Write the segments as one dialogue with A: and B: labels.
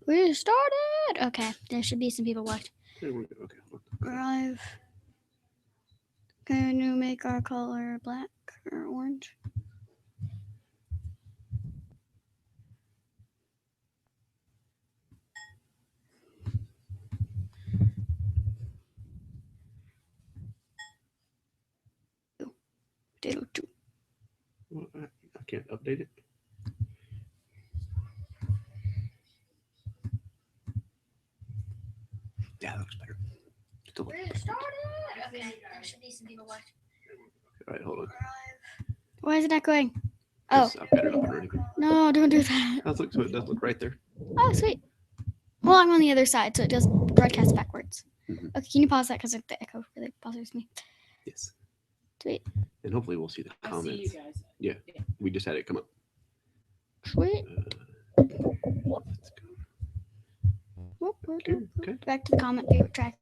A: We started. Okay, there should be some people watching.
B: There we go. Okay.
A: Arrive. Can you make our color black or orange? Two.
B: Well, I can't update it. Yeah, that looks better. Still
A: We started. Okay, there should be some people watching.
B: All right, hold on.
A: Why is it not going? Oh,
B: I've got it up and ready.
A: No, don't do that.
B: So it does look right there.
A: Oh, sweet. Well, I'm on the other side, so it does broadcast backwards.
B: Mm-hmm.
A: Okay, can you pause that because the echo really bothers me?
B: Yes.
A: Sweet.
B: And hopefully we'll see the comments.
C: I see you guys.
B: Yeah, we just had it come up.
A: Sweet.
B: Let's go. Okay.
A: Back to the comment viewer track.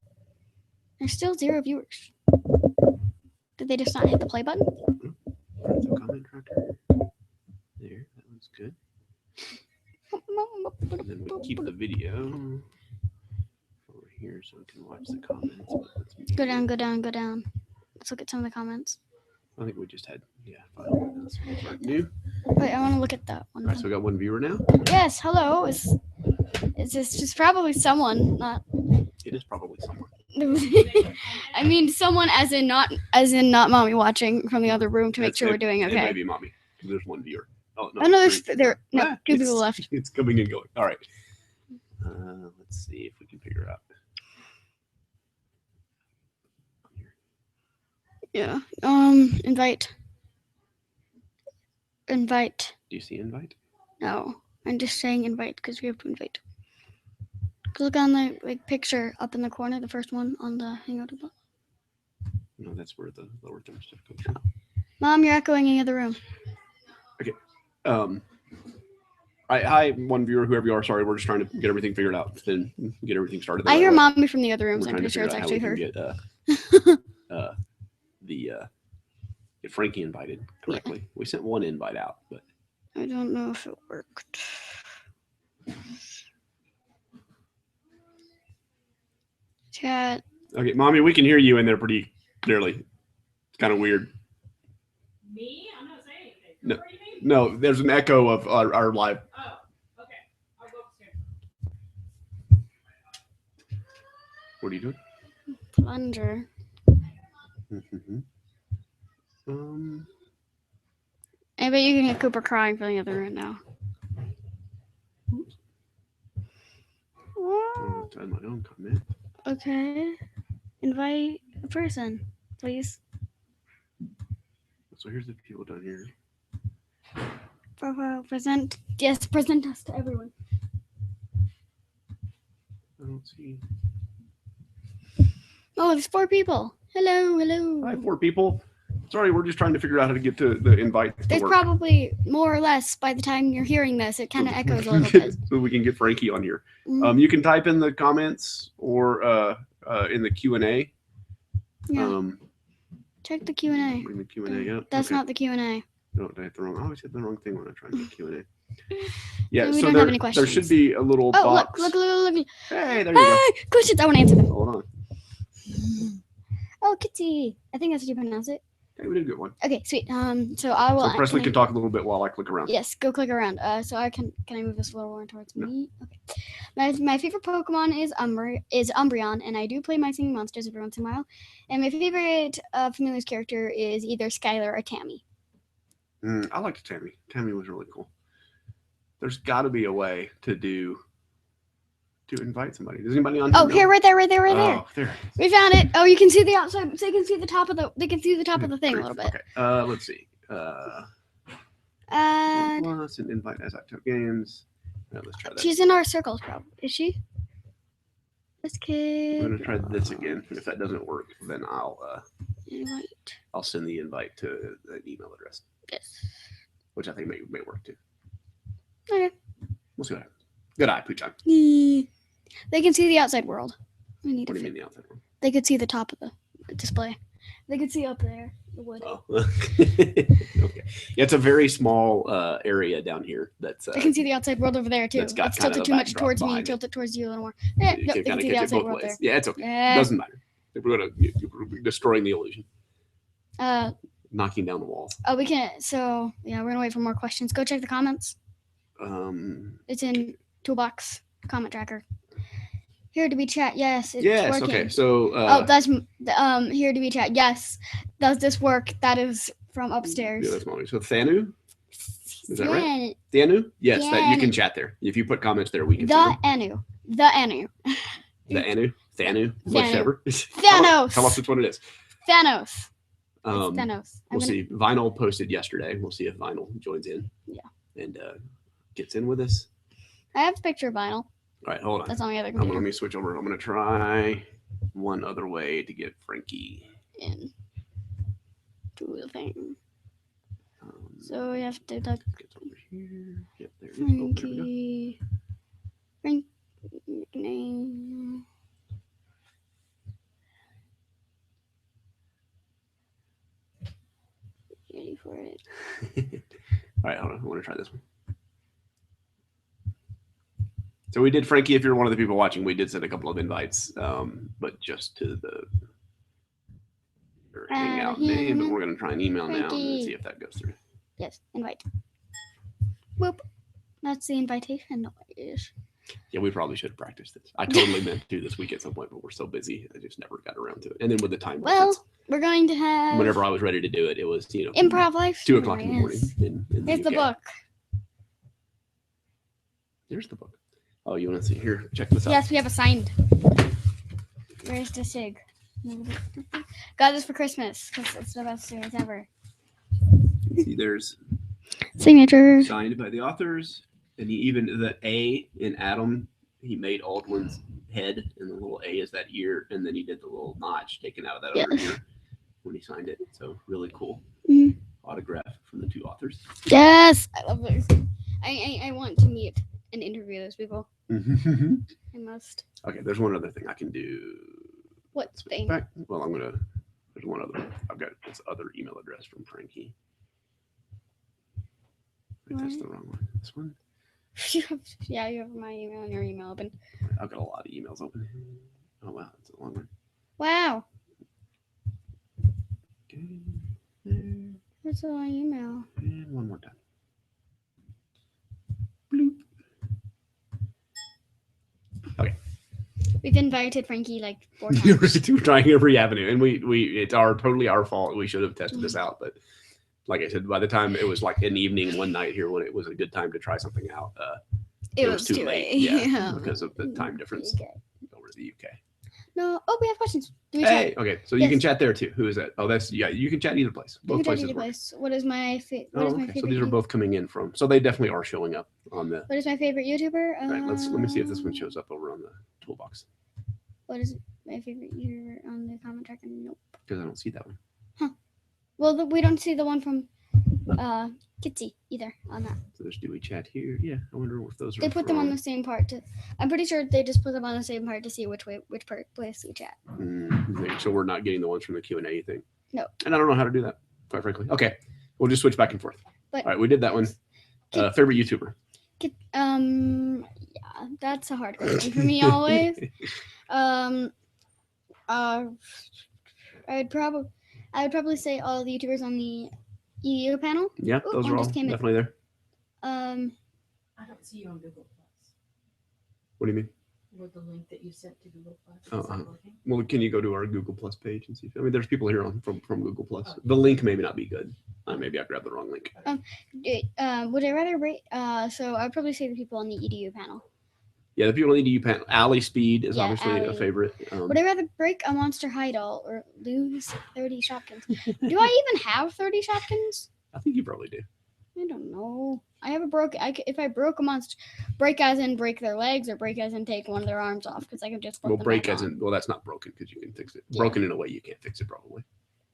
A: There's still 0 viewers. Did they just not hit the play button?
B: The comment tracker. There, that one's good. And then we keep the video over here so we can watch the comments.
A: Go down. Let's look at some of the comments.
B: I think we just had, new.
A: Wait, I want to look at that one.
B: All right, so we got one viewer now.
A: Yes, hello. Is this just probably someone? Not.
B: It is probably someone.
A: I mean, someone as in not mommy watching from the other room to make sure we're doing okay.
B: It may be mommy. There's one viewer. Oh no,
A: two people left.
B: It's coming and going. All right. Let's see if we can figure out.
A: Yeah. Invite.
B: Do you see invite?
A: No, I'm just saying invite because we have to invite. Click on the picture up in the corner, the first one on the Hangout button.
B: No, that's where the lower third stuff comes from.
A: Mom, you're echoing in the other room.
B: Okay. Hi, one viewer, whoever you are. Sorry, we're just trying to get everything figured out, then get everything started.
A: I hear mommy from the other room, so I'm pretty sure it's actually her.
B: Get get Frankie invited correctly. Yeah. We sent one invite out, but
A: I don't know if it worked. Chat.
B: Okay, mommy, we can hear you in there pretty clearly. It's kind of weird.
C: Me? I'm not saying anything.
B: No,
C: What do you mean?
B: no, there's an echo of our live.
C: Oh, okay. I'll go upstairs.
B: What are you doing?
A: Plunger.
B: Mm-hmm.
A: I bet you can hear Cooper crying from the other room now.
B: I'll type my own comment.
A: Okay. Invite a person, please.
B: So here's the people down here.
A: Profile, present. Yes, present us to everyone.
B: I don't see.
A: Oh, there's 4 people. Hello.
B: Hi, 4 people. Sorry, we're just trying to figure out how to get to the invite.
A: There's probably more or less by the time you're hearing this. It kind of echoes a little bit.
B: So we can get Frankie on here.
A: Mm-hmm.
B: You can type in the comments or in the Q&A.
A: Yeah. Check the Q&A.
B: Bring the Q&A up.
A: That's not the Q&A.
B: No, I hit the wrong. I always hit the wrong thing when I try to get Q&A. Yeah,
A: we
B: so
A: don't have any questions.
B: there should be a little box.
A: Look.
B: Hey, there you go.
A: Questions. I want to answer them.
B: Hold on.
A: Oh, Kitty. I think that's how you pronounce it.
B: Okay, we did a good one.
A: Okay, sweet. So I will.
B: So Presley can talk a little bit while I click around.
A: Yes, go click around. So I can I move this a little more towards me? Okay. My favorite Pokemon is Umbreon, and I do play my singing monsters every once in a while. And my favorite Familiar's character is either Skylar or Tammy.
B: I liked Tammy. Tammy was really cool. There's got to be a way to invite somebody. Does anybody on?
A: Oh, here, right there.
B: Oh, there.
A: We found it. Oh, you can see the outside, so you can see the top of the. They can see the top of the thing a little bit.
B: Okay. Let's see. Plus an invite as ActOutGames. Let's try that.
A: She's in our circles, probably. Is she? This kid.
B: I'm gonna try this again. If that doesn't work, then I'll
A: invite.
B: I'll send the invite to an email address.
A: Yes.
B: Which I think may work too.
A: Okay.
B: We'll see what happens. Good eye, Pooch.
A: They can see the outside world.
B: What do you mean the outside world?
A: They could see the top of the display. They can see up there. The wood.
B: Oh. Okay. Yeah, it's a very small area down here. That's
A: They can see the outside world over there too.
B: that's got
A: Let's
B: kind
A: tilt
B: of
A: it
B: the
A: too much
B: backdrop
A: towards me.
B: behind
A: Tilt it towards you a little more. Yeah,
B: you
A: yep,
B: can
A: they can
B: kind
A: see
B: of
A: the
B: catch it
A: outside
B: both
A: world
B: ways.
A: there.
B: Yeah, it's okay.
A: Yeah.
B: Doesn't matter. We're gonna destroying the illusion,
A: Uh,
B: knocking down the walls.
A: oh, we can. So yeah, we're gonna wait for more questions. Go check the comments. It's in Toolbox comment tracker. Here to be chat. Yes, it's
B: Yes.
A: working.
B: Okay. So.
A: Oh, that's here to be chat. Yes, does this work? That is from upstairs.
B: Yeah, that's mommy. So Thanu, is that right? Thanu? Yes, that you
A: Thanu.
B: can chat there. If you put comments there, we can.
A: The Anu. The Anu.
B: The Anu, Thanu,
A: Thanu.
B: whichever.
A: Thanos.
B: Tell us which one it is.
A: Thanos. It's
B: Um,
A: Thanos.
B: We'll see. Vinyl posted yesterday. We'll see if Vinyl joins in.
A: Yeah.
B: And gets in with us.
A: I have a picture of vinyl.
B: All right, hold on.
A: That's on the other
B: Let
A: computer.
B: me switch over. I'm gonna try one other way to get Frankie.
A: In to the thing.
B: Um,
A: So we have to like
B: gets over here. Yep, there it is. Oh, there we go.
A: Frankie. Name. Ready for it.
B: All right, hold on. I want to try this one. So we did, Frankie, if you're one of the people watching, we did send a couple of invites, but just to the hangout name, but we're going to try an email now and see if that goes through.
A: Yes, invite. Whoop. That's the invitation noise.
B: Yeah, we probably should have practiced this. I totally meant to do this week at some point, but we're so busy, I just never got around to it. And then with the time
A: Well,
B: difference,
A: we're going to have
B: whenever I was ready to do it, it was,
A: improv life.
B: 2 o'clock in the morning. In
A: Here's the
B: UK.
A: book.
B: There's the book. Oh, you want to see? Here, check this out.
A: Yes, we have a signed. Where's the sig? Got this for Christmas because it's the best series ever.
B: See, there's
A: Signature.
B: signed by the authors, and he even the A in Adam, he made Aldwin's head, and the little A is that ear, and then he did the little notch taken out of that other ear when he signed it. So really cool autograph from the 2 authors.
A: Yes, I love this. I want to meet and interview those people. I must.
B: Okay, there's one other thing I can do.
A: What thing?
B: Back. Well, there's one other. I've got this other email address from Frankie. Wait, that's the wrong one. This one?
A: Yeah, you have my email and your email open.
B: I've got a lot of emails open. Oh, wow, that's a long one.
A: Wow,
B: Okay, there,
A: that's a long email.
B: and one more time. Bloop. Okay.
A: We've invited Frankie like 4 times.
B: We're trying every avenue, and it's totally our fault. We should have tested this out, but like I said, by the time it was like an evening one night here when it was a good time to try something out,
A: It was too late.
B: Yeah, because of the time difference
A: Okay.
B: over the UK.
A: No. Oh, we have questions. Do we
B: Hey,
A: chat?
B: okay, so you
A: Yes.
B: can chat there too. Who is that? Oh, that's you can chat either place.
A: You
B: Both
A: can chat
B: places
A: either
B: work.
A: place. What is my favorite?
B: Oh, okay. So these are both coming in from. So they definitely are showing up on the.
A: What is my favorite YouTuber?
B: Right, let me see if this one shows up over on the toolbox
A: What is my favorite YouTuber on the comment tracker? Nope.
B: because I don't see that one.
A: Well, we don't see the one from Kitsy either on that.
B: So there's do we chat here? Yeah, I wonder if those are.
A: They put them on
B: from-
A: the same part. I'm pretty sure they just put them on the same part to see which place we chat.
B: So we're not getting the ones from the Q&A thing.
A: No.
B: And I don't know how to do that, quite frankly. Okay, we'll just switch back and forth.
A: But
B: All right, we did that one. Favorite YouTuber?
A: Yeah, that's a hard question for me always. I would probably say all the YouTubers on the EU panel.
B: Yeah,
A: Ooh,
B: those
A: one
B: are all
A: just came in.
B: definitely there.
C: I don't see you on Google Plus.
B: What do you mean?
C: With the link that you sent to Google Plus.
B: Oh,
C: Is that working?
B: Well, can you go to our Google Plus page and see? There's people here from Google Plus. The link may not be good. Maybe I grabbed the wrong link.
A: Would I rather rate? So I'd probably say the people on the EDU panel.
B: Yeah, the people on the EDU panel. Alley Speed is
A: Yeah,
B: obviously a
A: Ally.
B: favorite.
A: Would I rather break a Monster High doll or lose 30 Shopkins? Do I even have 30 Shopkins?
B: I think you probably do.
A: I don't know. I have a broke. If I broke a monster, break as in break their legs, or break as in take one of their arms off, because I could just.
B: Well,
A: them
B: break
A: back
B: as
A: on.
B: in, well, that's not broken because you can fix it.
A: Yeah.
B: Broken in a way you can't fix it probably.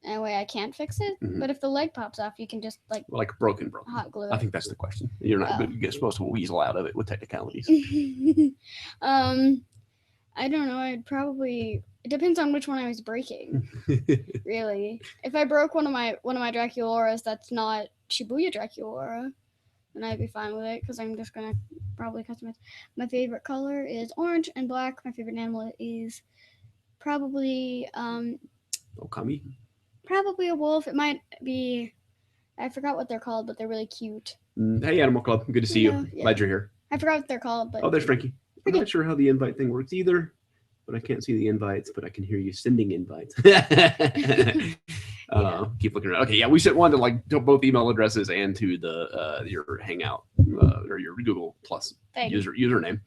A: In a way I can't fix it,
B: Mhm.
A: but if the leg pops off, you can just like
B: Like broken.
A: hot glue
B: I
A: it.
B: think that's the question. You're not
A: Oh.
B: you're supposed to weasel out of it with technicalities.
A: I don't know. I'd probably It depends on which one I was breaking. Really, if I broke one of my Draculoras that's not Shibuya Draculora, then I'd be fine with it because I'm just gonna probably customize. My favorite color is orange and black. My favorite animal is probably
B: Okami?
A: probably a wolf. It might be, I forgot what they're called, but they're really cute.
B: Hey, Animal Club. Good to see you.
A: Yeah.
B: Glad you're here.
A: I forgot what they're called, but
B: oh, there's Frankie. I'm not sure how the invite thing works either, but I can't see the invites, but I can hear you sending invites. Keep looking around. Okay, yeah, we sent one to like to both email addresses and to the your Hangout or your Google Plus username.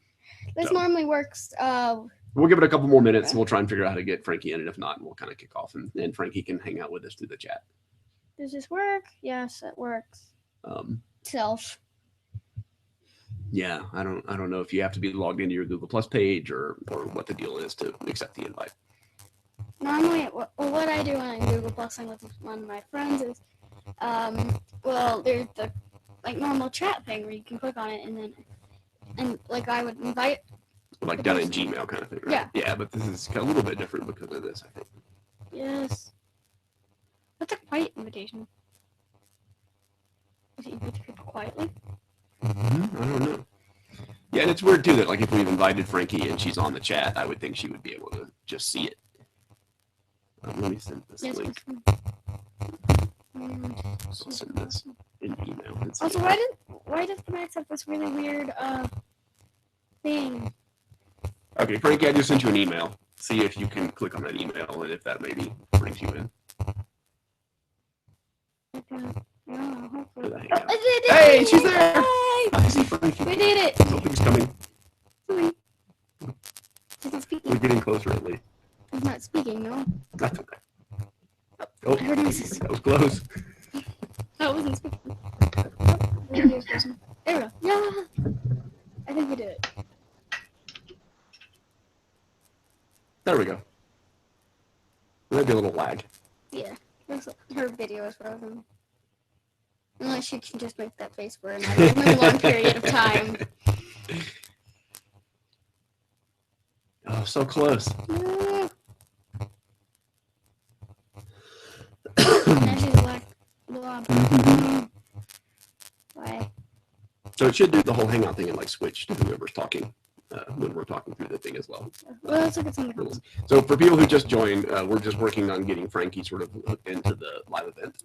A: This normally works.
B: We'll give it a couple more minutes and we'll try and figure out how to get Frankie in, and if not, we'll kind of kick off and Frankie can hang out with us through the chat.
A: Does this work? Yes, it works. Self.
B: Yeah, I don't know if you have to be logged into your Google Plus page or what the deal is to accept the invite.
A: Normally, what I do when I'm Google Plusing with one of my friends is, well, there's the like normal chat thing where you can click on it and like I would invite.
B: Like done in Gmail kind of thing, right?
A: Yeah.
B: Yeah, but this is a little bit different because of this, I think.
A: Yes. What's a quiet invitation? Is it invite people quietly?
B: I don't know. Yeah, and it's weird too that like if we've invited Frankie and she's on the chat, I would think she would be able to just see it. Let me send this link. I'll send this in email.
A: Also, why does the Max have this really weird thing?
B: Okay, Frankie, I just sent you an email. See if you can click on that email and if that maybe brings you in.
A: Okay.
B: Hey, she's there!
A: Hi!
B: I see Frankie.
A: We did it!
B: Something's coming.
A: He's not speaking.
B: We're getting closer at least.
A: He's not speaking, no?
B: That's okay. Oh,
A: I heard him say
B: that was close.
A: that wasn't speaking. There we go. Yeah! I think we did it.
B: There we go. There'd be a little lag.
A: Yeah. Her video is frozen. Unless she can just make that face for a long period of time.
B: Oh, so close.
A: Yeah. Now she's black blob. Why?
B: So it should do the whole hangout thing and like switch to whoever's talking when we're talking through the thing as well.
A: Well, let's look at some of the comments.
B: So for people who just joined, we're just working on getting Frankie sort of hooked into the live event.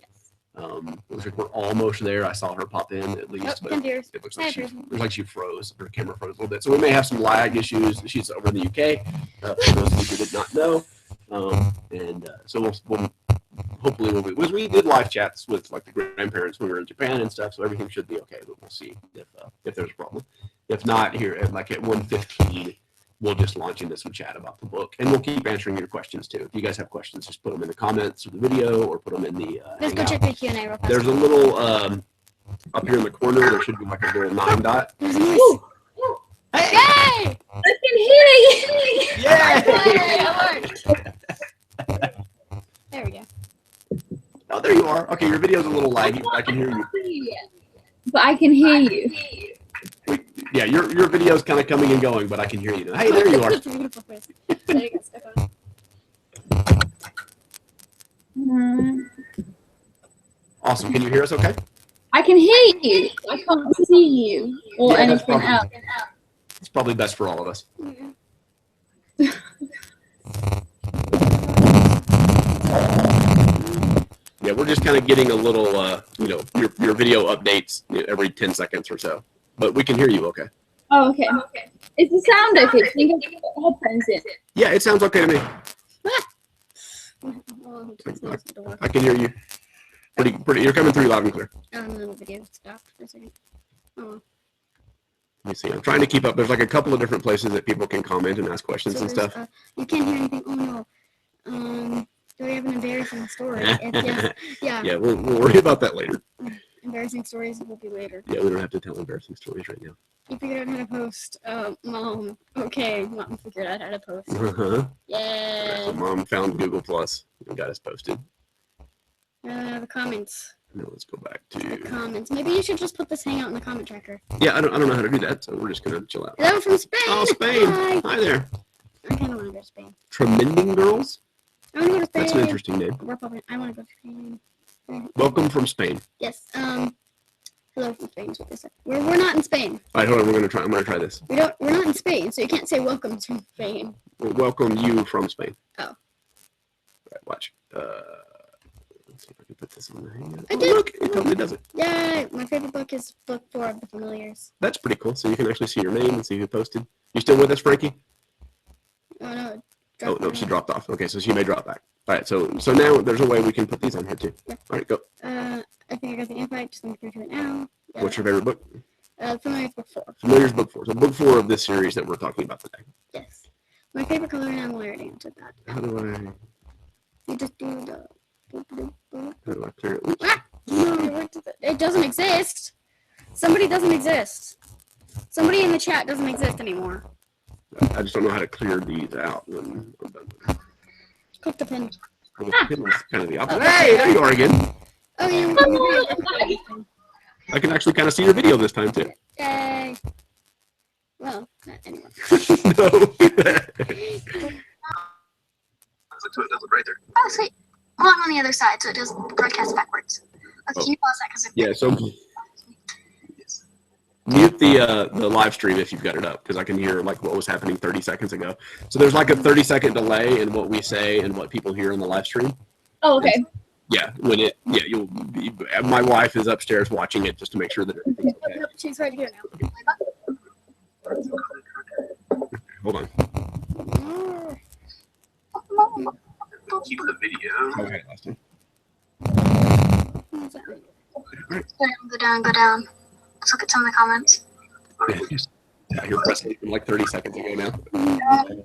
B: Looks like we're almost there. I saw her pop in at least, but it looks like she froze. Her camera froze a little bit, so we may have some lag issues. She's over in the UK. For those of you who did not know, so we'll hopefully we did live chats with like the grandparents when we were in Japan and stuff, so everything should be okay. But we'll see if there's a problem. If not, here at 1:15. We'll just launch into some chat about the book, and we'll keep answering your questions too. If you guys have questions, just put them in the comments of the video or put them in the
A: let's go check the Q&A real fast.
B: There's a little up here in the corner. There should be like a little 9 dot.
A: There's a nice.
B: Hey!
A: Yay!
C: I can hear you!
B: Yeah!
A: There we go.
B: Oh, there you are. Okay, your video's a little laggy, but I can hear you.
C: But I can hear you.
B: Yeah, your video's kind of coming and going, but I can hear you now. Hey, there you are.
A: That's a beautiful face. There you go, stuck on.
B: Awesome. Can you hear us okay?
C: I can hear you. I can't see you or anything else.
B: It's probably best for all of us.
A: Yeah.
B: Yeah, we're just kind of getting a little, your video updates every 10 seconds or so. But we can hear you okay.
C: Oh, okay. Is the sound okay? Can you get headphones in?
B: Yeah, it sounds okay to me. I can hear you. Pretty. You're coming through loud and clear.
A: The video stopped for a second. Oh.
B: Let me see. I'm trying to keep up. There's like a couple of different places that people can comment and ask questions and stuff.
A: You can't hear anything. Oh no. Do we have an embarrassing story? Yes. Yeah.
B: Yeah, we'll worry about that later.
A: Embarrassing stories will be later.
B: Yeah, we don't have to tell embarrassing stories right now.
A: You figured out how to post. Mom. Okay, Mom figured out how to post. Yeah.
B: So Mom found Google Plus and got us posted.
A: The comments.
B: Now let's go back to
A: the comments. Maybe you should just put this hangout in the comment tracker.
B: Yeah, I don't know how to do that, so we're just gonna chill out.
A: Hello from Spain.
B: Oh, Spain.
A: Hi.
B: Hi there.
A: I kind of want to go to Spain.
B: Tremending Girls?
A: I want to go to Spain.
B: That's an interesting name.
A: I want to go to Spain.
B: Welcome from Spain.
A: Yes. Hello from Spain is what they said. We're not in Spain.
B: All right, hold on. I'm gonna try this.
A: We're not in Spain, so you can't say welcome to Spain.
B: We'll welcome you from Spain.
A: Oh.
B: All right, watch. Let's see if I can put this on the hand.
A: I did.
B: Look, it totally does it.
A: Yay! My favorite book is book 4 of the Familiars.
B: That's pretty cool. So you can actually see your name and see who posted. You still with us, Frankie?
A: Oh no.
B: Oh no, she dropped off. Okay, so she may drop back. All right, so now there's a way we can put these on here too.
A: Yeah.
B: All right, go.
A: I think I got the invite. Just let me go to it now. Yeah.
B: What's your favorite book?
A: Familiars book 4.
B: Familiars book 4. So book 4 of this series that we're talking about today.
A: Yes. My favorite color, and I'm already answered that.
B: How do I
A: You just do the.
B: clear it? Oops.
A: Ah! No, it doesn't exist. Somebody doesn't exist. Somebody in the chat doesn't exist anymore.
B: I just don't know how to clear these out when I'm done.
A: Click the pin.
B: Well, the pin was kind of the opposite. Hey, there you are again.
A: Oh yeah.
B: I can actually kind of see your video this time too.
A: Yay. Well, not anymore.
B: No. Right there.
A: Oh, sweet. Well, I'm on the other side, so it does broadcast backwards. Okay, can you pause that? Because
B: Yeah, so mute the live stream if you've got it up, because I can hear like what was happening 30 seconds ago. So there's like a 30-second delay in what we say and what people hear on the live stream.
C: Oh, okay.
B: Yeah, you'll be, my wife is upstairs watching it just to make sure that everything's okay.
A: she's ready to go now.
B: Hold on.
D: Keep the video.
B: Okay, last time.
A: Go down, go down. Let's look at some of the comments.
B: Yeah, you're pressing like 30 seconds ago now.
D: Alright, so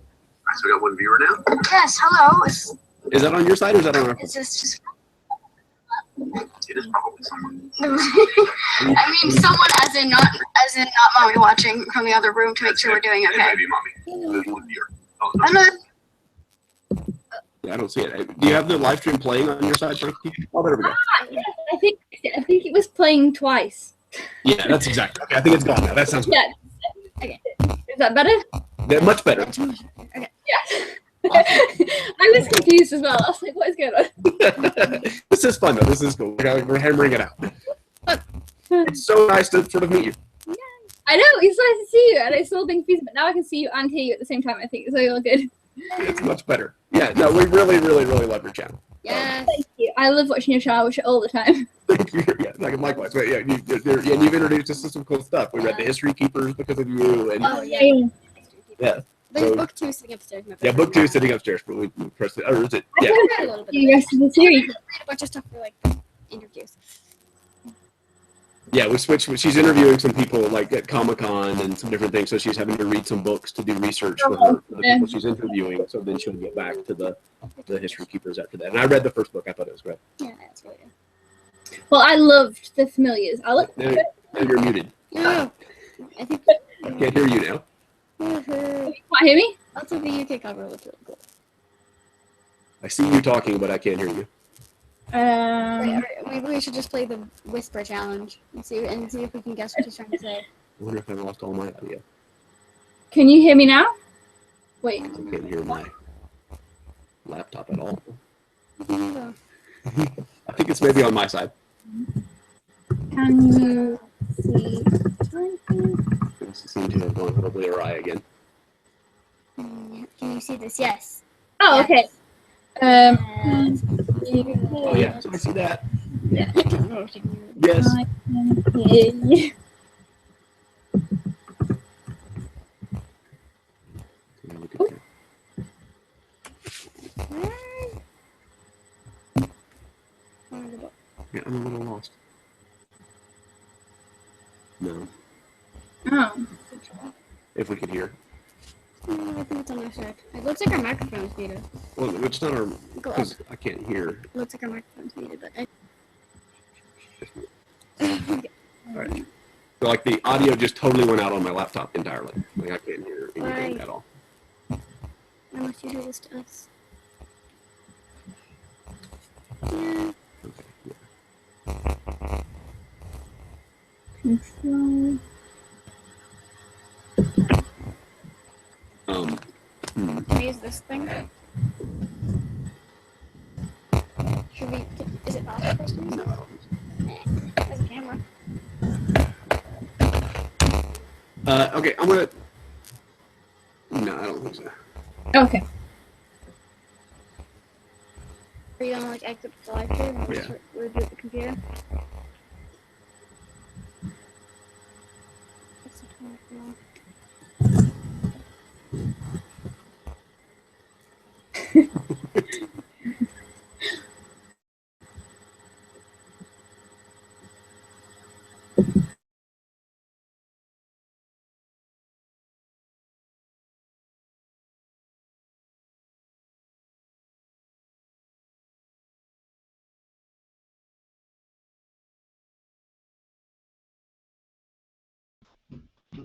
D: we got one viewer now.
A: Yes, hello.
B: Is that on your side or is that on our?
A: Is this just?
D: It is probably someone.
A: I mean, someone as in not mommy watching from the other room to make sure we're doing
D: It
A: okay.
D: may be mommy. There's one viewer. Oh, no.
A: Hello.
B: Yeah, I don't see it. Do you have the live stream playing on your side, Frankie? Oh, there we go.
C: I think it was playing twice.
B: Yeah, that's exactly. Okay, I think it's gone now. That sounds good.
C: Yeah.
A: Okay.
C: Is that better?
B: Yeah, much better.
A: Okay.
C: Yeah. I was confused as well. I was like, what is going on?
B: This is fun though. This is cool. We're hammering it out. It's so nice to sort of meet you.
C: I know, it's nice to see you, and I still being confused, but now I can see you and hear you at the same time, I think. So you're good.
B: It's much better. Yeah, no, we really, really, really love your channel.
A: Yes.
C: Thank you. I love watching your channel. I watch it all the time.
B: Yeah, likewise. But yeah, you've introduced us to some cool stuff. We read the History Keepers because of you, and
A: Oh yeah.
B: yeah.
A: There's
B: So-
A: book 2 sitting upstairs.
B: Yeah, book 2 is sitting upstairs, but we pressed it. Or is it?
C: I
B: Yeah.
C: haven't
A: A little bit.
C: the rest of the series.
A: Read a bunch of stuff for like interviews.
B: Yeah, we switched. She's interviewing some people like at Comic-Con and some different things. So she's having to read some books to do research for the people she's interviewing. So then she'll get back to the History Keepers after that. And I read the first book. I thought it was great.
A: Yeah, that's really good.
C: Well, I loved the Familiars. I looked
B: Now you're muted.
A: No, I think.
B: I can't hear you now.
C: You can't hear me?
A: Also, the UK cover looks really cool.
B: I see you talking, but I can't hear you.
A: Maybe we should just play the whisper challenge and see if we can guess what she's trying to say.
B: I wonder if I lost all my audio.
C: Can you hear me now? Wait.
B: I can't hear my laptop at all.
A: No.
B: I think it's maybe on my side.
C: Can you see?
B: It seems to have gone horribly awry again.
A: Can you see this? Yes.
C: Oh, okay.
B: Oh yeah, so I see that.
C: Yeah.
B: Yes.
C: I can hear you.
B: Yeah, I'm a little lost. No,
C: Oh.
B: if we could hear.
A: I think it's on our side. It looks like our microphone's muted.
B: Well, it's not our,
A: Go up.
B: because I can't hear.
A: It looks like our microphone's muted, but
B: All right. So like the audio just totally went out on my laptop entirely. Like I can't hear anything
A: Right.
B: at all.
A: unless you do this to us. Yeah.
B: Okay.
C: Control.
B: Um.
A: this thing. Should we? Is it possible for us to use
B: No,
A: it?
B: I don't think so.
A: As a camera.
B: Okay, I'm gonna. No, I don't think so.
C: Okay.
A: Are you gonna like exit the live stream or
B: Yeah.
A: reboot the computer? That's a tough one.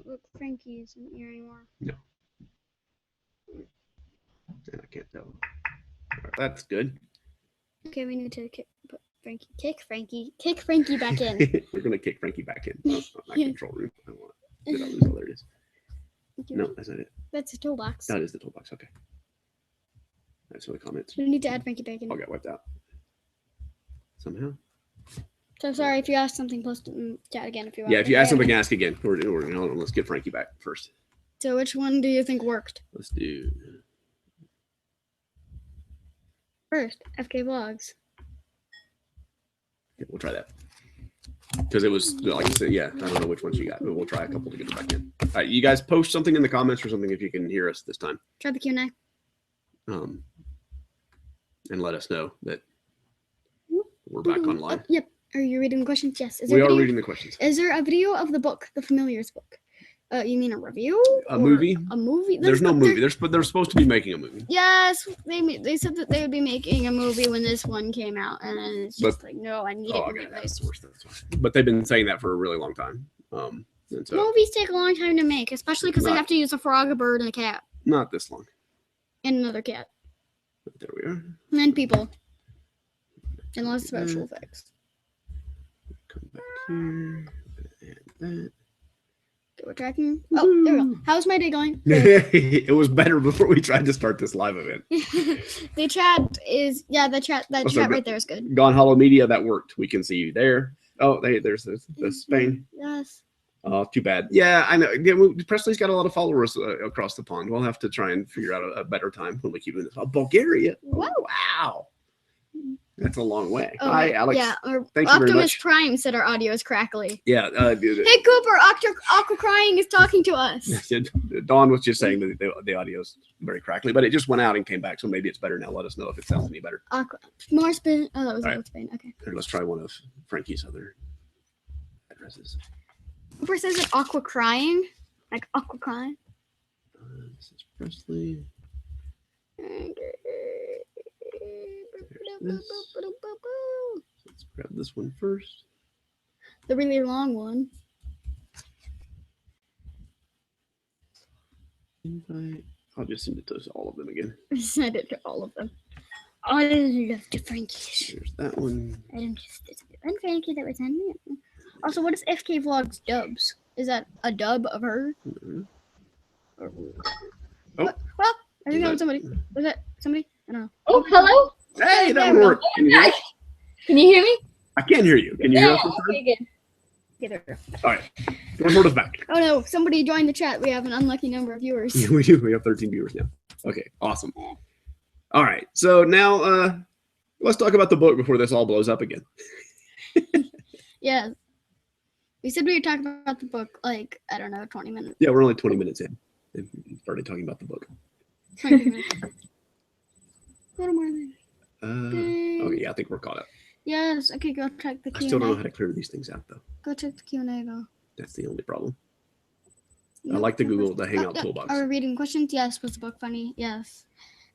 A: Look, Frankie isn't here anymore.
B: And I can't tell. All right, that's good.
A: Okay, we need to kick Frankie back in.
B: We're gonna kick Frankie back in. Oh, my
A: Yeah.
B: control room. I want it. Did I lose? Oh, there it is. No, that's not it.
A: That's a toolbox.
B: That is the toolbox. Okay. That's the comments.
A: We need to add Frankie back in.
B: All got wiped out somehow.
A: So sorry if you ask something, post it in chat again if you want.
B: Yeah, if you ask something, ask again. Hold on, let's get Frankie back first.
A: So which one do you think worked
B: Let's do.
A: first? FKVlogs.
B: Yeah, we'll try that. Because it was, like I said, yeah, I don't know which ones you got, but we'll try a couple to get it back in. All right, you guys post something in the comments or something if you can hear us this time.
A: Try the Q&A.
B: And let us know that we're back online.
A: Yep. Are you reading the questions? Yes.
B: We are reading the questions.
A: Is there a video of the book, The Familiars book? You mean a review?
B: A movie?
A: A movie?
B: There's no movie. They're supposed to be making a movie.
A: Yes, they said that they would be making a movie when this one came out, and then it's just like, no, I need it.
B: Okay, that's worse. That's why. But they've been saying that for a really long time. And so
A: Movies take a long time to make, especially because they
B: Not-
A: have to use a frog, a bird, and a cat,
B: not this long.
A: and another cat,
B: But there we are.
A: and then people, and lots of special effects.
B: Come back here. Add that.
A: Okay, we're tracking. Oh, there we go. How's my day going?
B: It was better before we tried to start this live event.
A: The chat is the chat right there is good.
B: Gone Hollow Media, that worked. We can see you there. Oh, there's the Spain.
A: Yes.
B: Oh, too bad. Yeah, I know. Yeah, Presley's got a lot of followers across the pond. We'll have to try and figure out a better time when we keep doing this. Oh, Bulgaria.
A: Whoa.
B: Wow. That's a long way.
A: Oh,
B: Hi, Alex.
A: Yeah.
B: Thank you very
A: Optimus
B: much.
A: Prime said our audio is crackly.
B: Yeah.
A: Hey Cooper, Aqua Crying is talking to us.
B: Dawn was just saying that the audio is very crackly, but it just went out and came back, so maybe it's better now. Let us know if it sounds any better.
A: More spin. Oh, that was
B: All right.
A: Spain. Okay.
B: Here, let's try one of Frankie's other addresses.
A: Cooper says it Aqua Crying, like Aqua Crying.
B: This is Presley. Let's grab this one first.
A: The really long one.
B: Invite. I'll just send it to all of them again.
A: Send it to all of them. I love the Frankies.
B: There's that one.
A: I don't just one Frankie that was on it. Also, what is FKVlogs dubs? Is that a dub of her?
B: Mhm.
A: Or-
B: Oh.
A: Well, I think that was somebody. Was that somebody? I don't know.
C: Oh, hello.
B: Hey, that one worked. Can you hear me?
C: Can you hear me?
B: I can hear you. Can you hear us this time?
C: Okay, good.
A: Okay, there we go.
B: All right. Report us back.
A: Oh no, somebody joined the chat. We have an unlucky number of viewers.
B: We do. We have 13 viewers now. Okay, awesome. All right. So now let's talk about the book before this all blows up again.
A: Yeah. We said we would talk about the book like, I don't know, 20 minutes.
B: Yeah, we're only 20 minutes in. And we started talking about the book.
A: 20 minutes. A little more than.
B: Okay, yeah, I think we're caught up.
A: Yes. Okay, go check the
B: I
A: Q&A.
B: still don't know how to clear these things out, though.
A: Go check the Q&A though.
B: That's the only problem. I like the Hangout toolbox.
A: Are we reading questions? Yes. Was the book funny? Yes.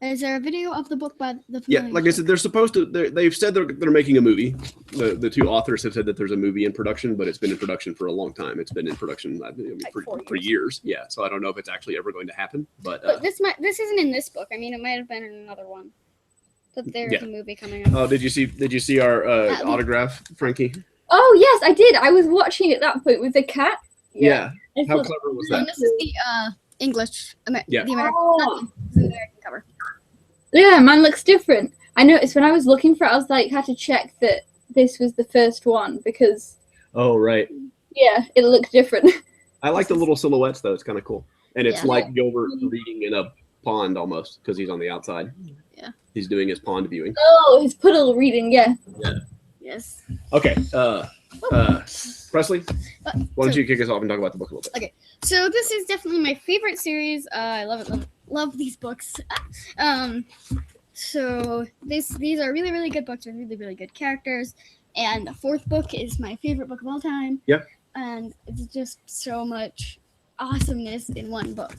A: Is there a video of the book by the
B: Yeah,
A: Familiars
B: like I said, they're supposed to. They've said they're making a movie. The two authors have said that there's a movie in production, but it's been in production for a long time. It's been in production for years. Yeah, so I don't know if it's actually ever going to happen. But
A: this isn't in this book. I mean, it might have been in another one. But there's a movie coming up.
B: Oh, did you see our autograph, Frankie?
C: Oh yes, I did. I was watching at that point with the cat.
B: Yeah.
C: I
B: How
C: thought-
B: clever was
A: And
B: that?
A: this is the English,
B: Yeah.
A: the American,
C: Oh.
A: not the American cover.
C: Yeah, mine looks different. I noticed when I was looking for it, I was like, had to check that this was the first one because
B: Oh, right.
C: yeah, it looked different.
B: I like the little silhouettes though. It's kind of cool, and it's
A: Yeah.
B: like Gilbert reading in a pond almost because he's on the outside.
A: Yeah.
B: He's doing his pond viewing.
C: Oh, his puddle reading, yeah.
A: Yes.
B: Okay. Presley, why don't
A: so-
B: you kick us off and talk about the book a little bit?
A: Okay. So this is definitely my favorite series. I love it. Love these books. So these are really, really good books with really, really good characters. And the fourth book is my favorite book of all time.
B: Yeah.
A: And it's just so much awesomeness in one book.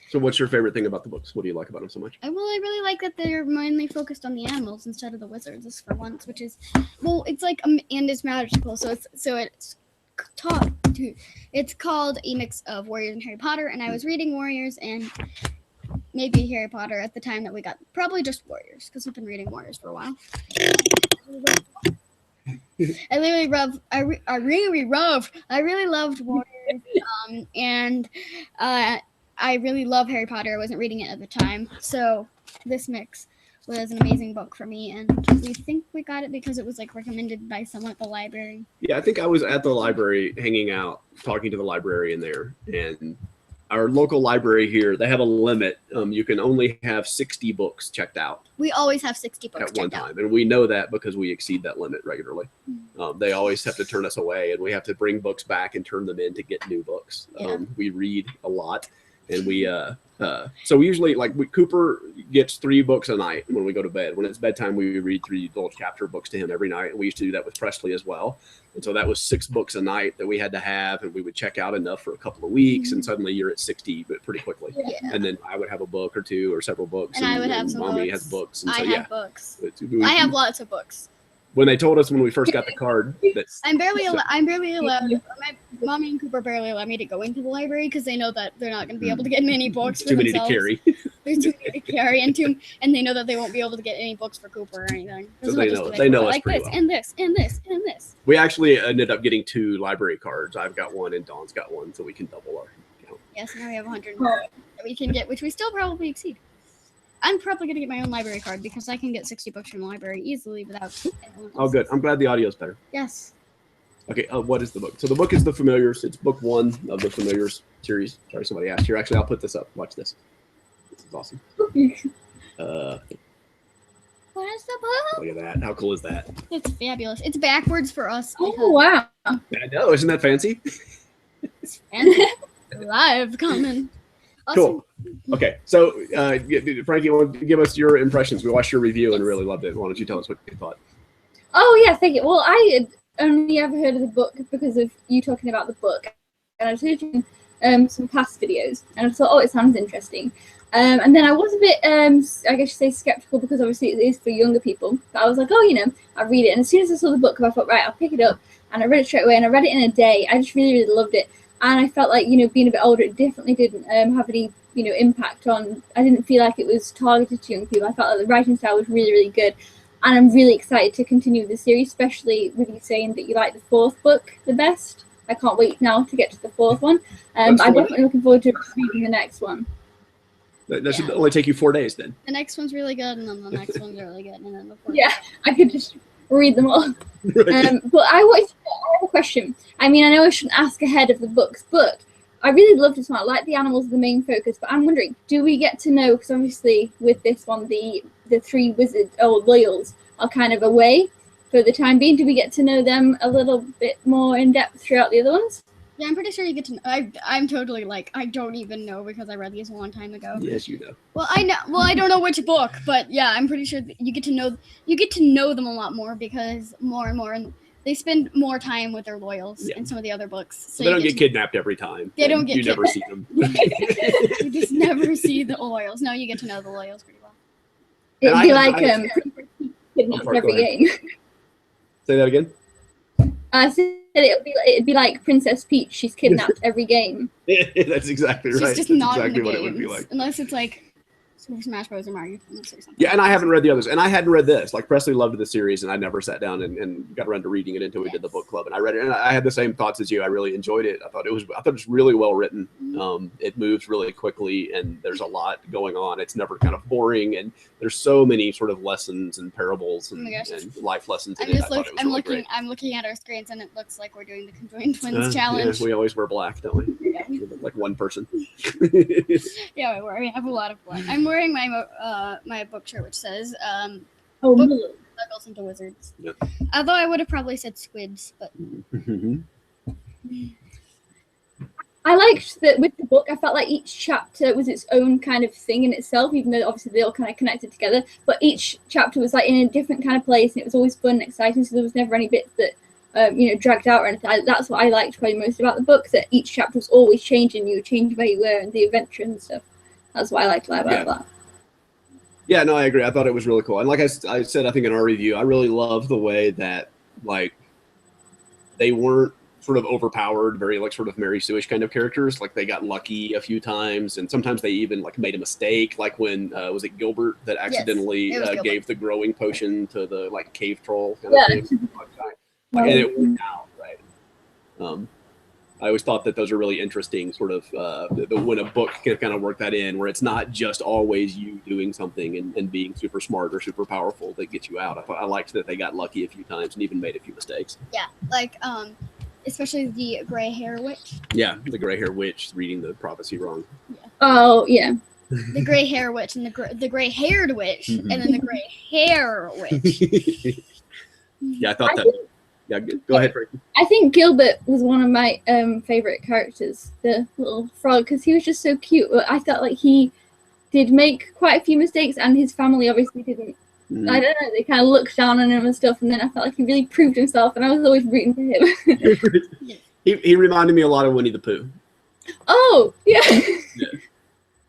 B: So, what's your favorite thing about the books? What do you like about them so much?
A: I really like that they're mainly focused on the animals instead of the wizards, just for once, which is, well, it's like and it's magical, so it's taught to. It's called a mix of Warriors and Harry Potter, and I was reading Warriors and maybe Harry Potter at the time that we got, probably just Warriors, because I've been reading Warriors for a while. I really loved Warriors, and I really love Harry Potter. I wasn't reading it at the time, so this mix was an amazing book for me, and we think we got it because it was like recommended by someone at the library.
B: Yeah, I think I was at the library hanging out, talking to the librarian there, and our local library here, they have a limit. You can only have 60 books checked out
A: We always have 60 books
B: at one
A: checked out.
B: time, and we know that because we exceed that limit regularly. They always have to turn us away, and we have to bring books back and turn them in to get new books.
A: Yeah.
B: We read a lot, and we so we usually Cooper gets 3 books a night when we go to bed. When it's bedtime, we read 3 little chapter books to him every night, and we used to do that with Presley as well. And so that was 6 books a night that we had to have, and we would check out enough for a couple of weeks, and suddenly you're at 60, but pretty quickly.
A: Yeah.
B: And then I would have a book or 2 or several books,
A: And I would have some
B: Mommy
A: books.
B: has books, and
A: I
B: so
A: have books.
B: we-
A: I have lots of books.
B: When they told us when we first got the card that
A: I'm barely allowed. My mommy and Cooper barely allow me to go into the library because they know that they're not going to be able to get many books for
B: too many
A: themselves.
B: to carry,
A: There's too many to carry, and they know that they won't be able to get any books for Cooper or anything.
B: So
A: As
B: they
A: much as
B: know-
A: they
B: they know us
A: like
B: pretty
A: this
B: well.
A: and this and this and this.
B: we actually ended up getting 2 library cards. I've got one, and Dawn's got one, so we can double our count.
A: Yes, now we have 100 more that we can get, which we still probably exceed. I'm probably going to get my own library card because I can get 60 books from the library easily without anyone else.
B: Oh, good. I'm glad the audio's better.
A: Yes.
B: Okay, what is the book? So the book is The Familiars. It's book 1 of the Familiars series. Sorry, somebody asked here. Actually, I'll put this up. Watch this. This is awesome.
A: What is the book?
B: Look at that. How cool is that?
A: It's fabulous. It's backwards for us.
C: Oh wow.
B: I know. Isn't that fancy?
A: And live coming. Awesome.
B: Cool. Okay, so Frankie, want to give us your impressions? We watched your review and really loved it. Why don't you tell us what you thought?
C: Oh yeah, thank you. Well, I had only ever heard of the book because of you talking about the book, and I'd heard some past videos, and I thought, oh, it sounds interesting. And then I was a bit, I guess you say, skeptical because obviously it is for younger people. But I was like, oh, I'll read it. And as soon as I saw the book, I thought, right, I'll pick it up. And I read it straight away, and I read it in a day. I just really, really loved it. And I felt like, being a bit older, it definitely didn't have any, impact on. I didn't feel like it was targeted to young people. I felt like the writing style was really, really good. And I'm really excited to continue with the series, especially with you saying that you like the 4th book the best. I can't wait now to get to the 4th one. I'm definitely looking forward to reading the next one.
B: That should only take you 4 days then.
A: The next one's really good, and then the next one's really good, and then the fourth.
C: Yeah, I could just read them all. But I have a question. I mean, I know I shouldn't ask ahead of the books, but I really love this one. I like the animals are the main focus, but I'm wondering, do we get to know, because obviously with this one, the 3 wizards or loyals are kind of away for the time being. Do we get to know them a little bit more in depth throughout the other ones?
A: Yeah, I'm pretty sure you get to know. I'm totally I don't even know because I read these a long time ago.
B: Yes, you know.
A: Well, I know. Well, I don't know which book, but yeah, I'm pretty sure that you get to know them a lot more because more and more, and they spend more time with their loyals in some of the other books. So
B: they don't get kidnapped every time.
A: They don't get
B: You never see them.
A: You just never see the loyals. No, you get to know the loyals pretty well.
C: It'd
B: And
C: be
B: I-
C: like kidnapped
B: sorry,
C: every
B: go ahead.
C: game.
B: Say that again.
C: I said it'd be like Princess Peach. She's kidnapped every game.
B: That's exactly right.
A: She's just
B: That's
A: not
B: exactly
A: in the
B: what
A: games,
B: it would be like.
A: unless it's like Super Smash Bros. Or Mario Tennis or something.
B: Yeah, and I haven't read the others, and I hadn't read this. Like Presley loved the series, and I never sat down and got around to reading it until we did the book club. And I read it, and I had the same thoughts as you. I really enjoyed it. I thought it was really well written. It moves really quickly, and there's a lot going on. It's never kind of boring, and there's so many sort of lessons and parables and life lessons.
A: I'm looking at our screens, and it looks like we're doing the Conjoined Twins challenge.
B: Yeah, we always wear black, don't we?
A: Yeah.
B: Like one person.
A: Yeah, we have a lot of black. I'm wearing my book shirt, which says Snuggles into Wizards.
B: Yep.
A: Although I would have probably said squids, but
C: I liked that with the book. I felt like each chapter was its own kind of thing in itself, even though obviously they all kind of connected together. But each chapter was like in a different kind of place, and it was always fun and exciting. So there was never any bits that dragged out or anything. That's what I liked probably most about the book, that each chapter was always changing. You change where you were and the adventure and stuff. That's what I liked about that.
B: Yeah, no, I agree. I thought it was really cool. And like I said, I think in our review, I really loved the way that, like, they weren't sort of overpowered, very, like, sort of Mary Sue-ish kind of characters. Like, they got lucky a few times, and sometimes they even, like, made a mistake. Like when, was it Gilbert that accidentally gave the growing potion to the, like, cave troll kind of thing? And it worked out, right? I always thought that those are really interesting, sort of, when a book can kind of work that in, where it's not just always you doing something and being super smart or super powerful that gets you out. I liked that they got lucky a few times and even made a few mistakes.
A: Yeah, like, especially the gray hair witch.
B: Yeah, the gray hair witch reading the prophecy wrong.
A: Yeah.
C: Oh, yeah.
A: The gray hair witch and the gray haired witch, and then the gray hair witch.
B: Yeah, I thought that. Yeah, go ahead, Frankie.
C: I think Gilbert was one of my favorite characters, the little frog, because he was just so cute. But I felt like he did make quite a few mistakes, and his family obviously didn't. I don't know, they kind of looked down on him and stuff, and then I felt like he really proved himself, and I was always rooting for him.
B: He reminded me a lot of Winnie the Pooh.
C: Oh, yeah.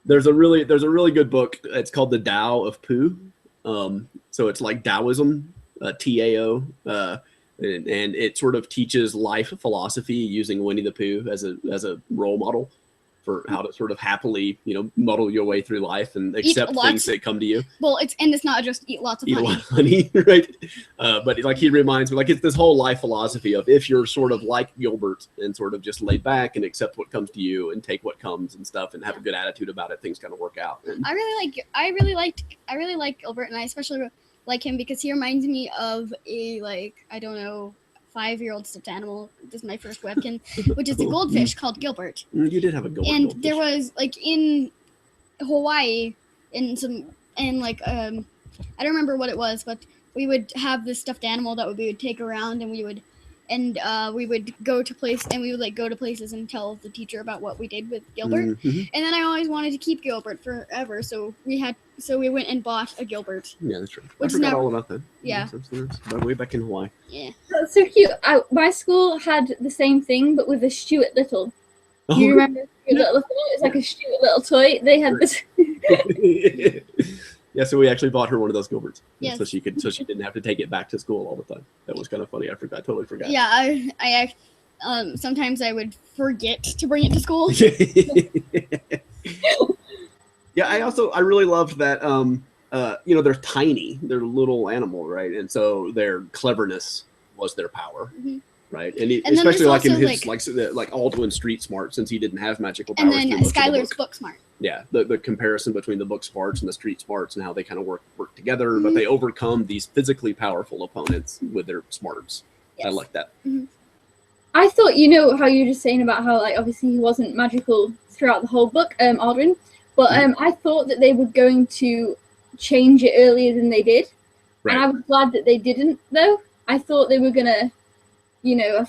B: There's a really good book. It's called The Tao of Pooh. So it's like Taoism, Tao. And it sort of teaches life philosophy using Winnie the Pooh as a role model for how to sort of happily, muddle your way through life and accept things that come to you.
A: Well, it's not just eat lots of honey.
B: A lot of honey, right? But like he reminds me, like it's this whole life philosophy of if you're sort of like Gilbert and sort of just lay back and accept what comes to you and take what comes and stuff and have a good attitude about it, things kind of work out. And
A: I really like Gilbert, and I especially like him because he reminds me of a, like, I don't know, 5-year-old stuffed animal. This is my first webkin, which is a goldfish called Gilbert.
B: You did have a goldfish.
A: There was, like, in Hawaii, I don't remember what it was, but we would have this stuffed animal that we would take around, and we would go to places and tell the teacher about what we did with Gilbert. And then I always wanted to keep Gilbert forever, so we went and bought a Gilbert.
B: Yeah, that's true. I forgot all about that.
A: Yeah.
B: Way back in Hawaii.
A: Yeah.
C: That's so cute. My school had the same thing, but with a Stuart Little. Do you remember Stuart Little? It was like a Stuart Little toy. They had this.
B: Yeah, so we actually bought her one of those Gilberts,
A: yes.
B: so she didn't have to take it back to school all the time. That was kind of funny. I totally forgot.
A: Yeah, I sometimes I would forget to bring it to school.
B: Yeah, I really loved that. They're tiny, they're a little animal, right? And so their cleverness was their power. Right, and especially like in his like Aldwin's street smart, since he didn't have magical powers.
A: And then Skylar's book smart.
B: Yeah, the comparison between the book smarts and the street smarts and how they kind of work together, but they overcome these physically powerful opponents with their smarts. Yes. I like that.
C: I thought, how you were just saying about how, like, obviously he wasn't magical throughout the whole book, Aldwin, but I thought that they were going to change it earlier than they did, and I was glad that they didn't. Though I thought they were gonna. I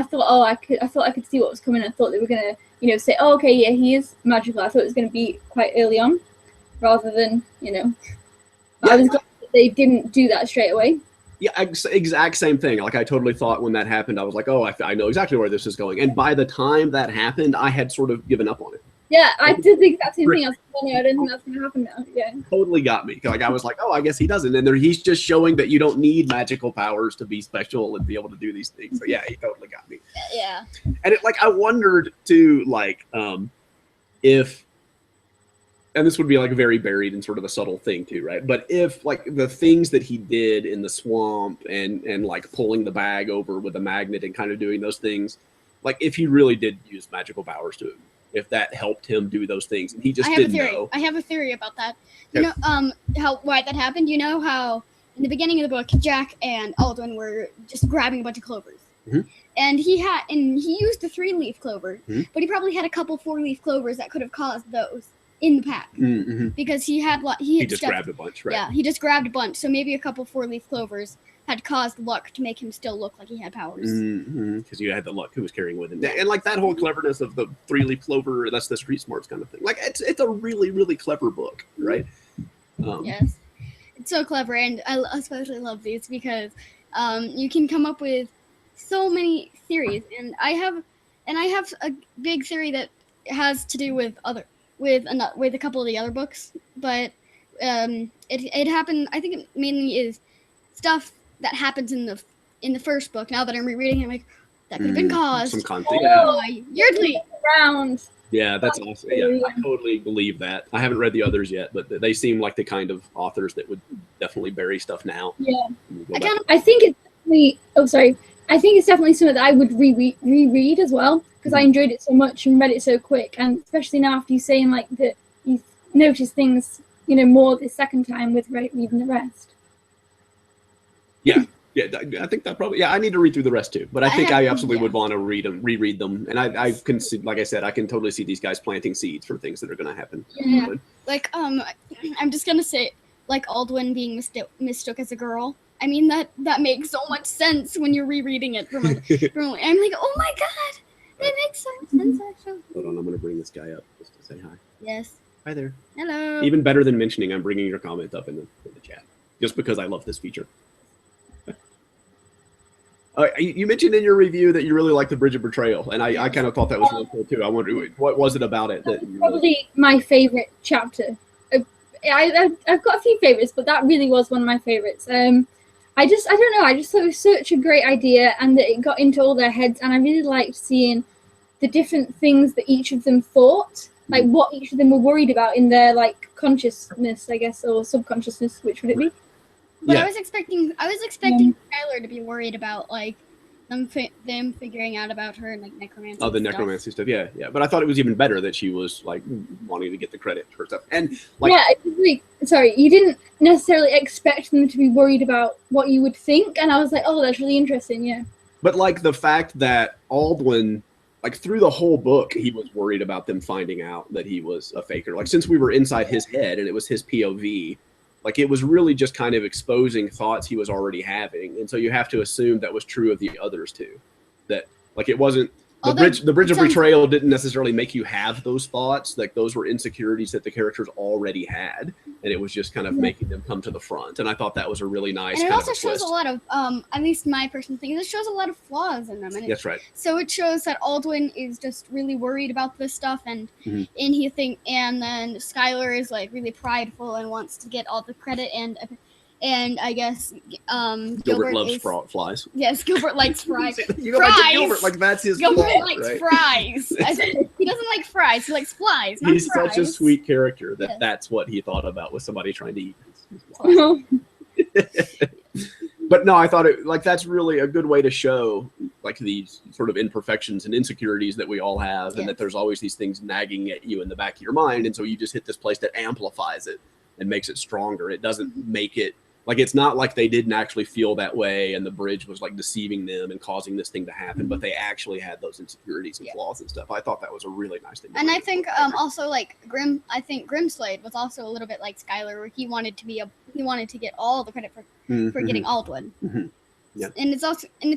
C: thought I could see what was coming. I thought they were gonna, say, oh, okay, yeah, he is magical. I thought it was gonna be quite early on, rather than, I was glad that they didn't do that straight away.
B: Yeah, exact same thing. Like, I totally thought when that happened, I was like, oh, I know exactly where this is going. And by the time that happened, I had sort of given up on it.
C: Yeah, I did the exact same thing. I was like, I didn't think that's going to happen now. Yeah.
B: Totally got me. Like, I was like, oh, I guess he doesn't. And he's just showing that you don't need magical powers to be special and be able to do these things. So, yeah, he totally got me.
A: Yeah.
B: And I wondered, too, like, if and this would be like very buried in sort of a subtle thing too, right? But if like the things that he did in the swamp and like pulling the bag over with a magnet and kind of doing those things, like if he really did use magical powers to him, if that helped him do those things, and he just didn't know.
A: I have a theory about that. You know, why that happened? You know how in the beginning of the book, Jack and Aldwin were just grabbing a bunch of clovers. And he used the 3-leaf clover, but he probably had a couple 4-leaf clovers that could have caused those in the pack because he just
B: grabbed a bunch, right?
A: Yeah, he just grabbed a bunch. So maybe a couple 4-leaf clovers had caused luck to make him still look like he had powers.
B: Because you had the luck who was carrying with him, and like that whole cleverness of the 3-leaf clover, that's the street smarts kind of thing. Like it's a really, really clever book, right?
A: Yes, it's so clever, and I especially love these because you can come up with so many theories, and I have a big theory that has to do with a couple of the other books, but it happened. I think it mainly is stuff that happens in the first book. Now that I'm rereading it, I'm like, that could have been caused
B: some content.
A: by Yeardley.
C: Around.
B: Yeah, that's awesome. Yeah, I totally believe that. I haven't read the others yet, but they seem like the kind of authors that would definitely bury stuff now.
C: Yeah, I think it's definitely. Oh, sorry. I think it's definitely something that I would reread as well because I enjoyed it so much and read it so quick, and especially now after you saying like that you notice things, you know, more the second time with reading the rest.
B: Yeah, I think that probably. Yeah, I need to read through the rest too, but I think I absolutely would want to reread them, and I can see, like I said, I can totally see these guys planting seeds for things that are going to happen.
A: Yeah, like I'm just gonna say, like Aldwin being mistook as a girl. I mean that makes so much sense when you're rereading it from I'm like, oh my god, that makes so much sense actually.
B: Hold on, I'm going to bring this guy up just to say hi.
A: Yes.
B: Hi there.
A: Hello.
B: Even better than mentioning, I'm bringing your comment up in the chat, just because I love this feature. You mentioned in your review that you really liked the Bridge of Betrayal, and I kind of thought that was really cool too. I wonder what was it about it that you
C: probably my favorite chapter. I've got a few favorites, but that really was one of my favorites. I don't know. I just thought it was such a great idea, and that it got into all their heads, and I really liked seeing the different things that each of them thought, like what each of them were worried about in their like consciousness, I guess, or subconsciousness. Which would it be?
A: But I was expecting Skylar to be worried about like them figuring out about her and like necromancy.
B: Oh, the necromancy stuff. Yeah. But I thought it was even better that she was like wanting to get the credit for stuff. And like,
C: sorry, you didn't necessarily expect them to be worried about what you would think, and I was like, oh, that's really interesting. Yeah.
B: But like the fact that Aldwin, like through the whole book, he was worried about them finding out that he was a faker. Like since we were inside his head and it was his POV. Like it was really just kind of exposing thoughts he was already having, and so you have to assume that was true of the others too. That like it wasn't the bridge of betrayal didn't necessarily make you have those thoughts. Like those were insecurities that the characters already had, and it was just kind of making them come to the front. And I thought that was a really nice.
A: And it
B: kind
A: also
B: of
A: shows a lot of, at least my personal thing, it shows a lot of flaws in them. And
B: that's right.
A: So it shows that Aldwin is just really worried about this stuff, and and then Skylar is like really prideful and wants to get all the credit, and I guess
B: Gilbert loves flies.
A: Yes, Gilbert likes fries.
B: You go back to Gilbert, like that's his
A: Gilbert
B: flaw,
A: likes
B: right?
A: fries. He doesn't like fries. He likes flies. Not
B: He's
A: fries.
B: such a sweet character that that's what he thought about with somebody trying to eat his But no, I thought it like that's really a good way to show like these sort of imperfections and insecurities that we all have, and that there's always these things nagging at you in the back of your mind, and so you just hit this place that amplifies it and makes it stronger. It doesn't make it like it's not like they didn't actually feel that way and the bridge was like deceiving them and causing this thing to happen, but they actually had those insecurities and flaws and stuff. I thought that was a really nice thing.
A: And I think also like Grimslade was also a little bit like Skylar, where he wanted to get all the credit for getting Aldwin. Yeah. And it's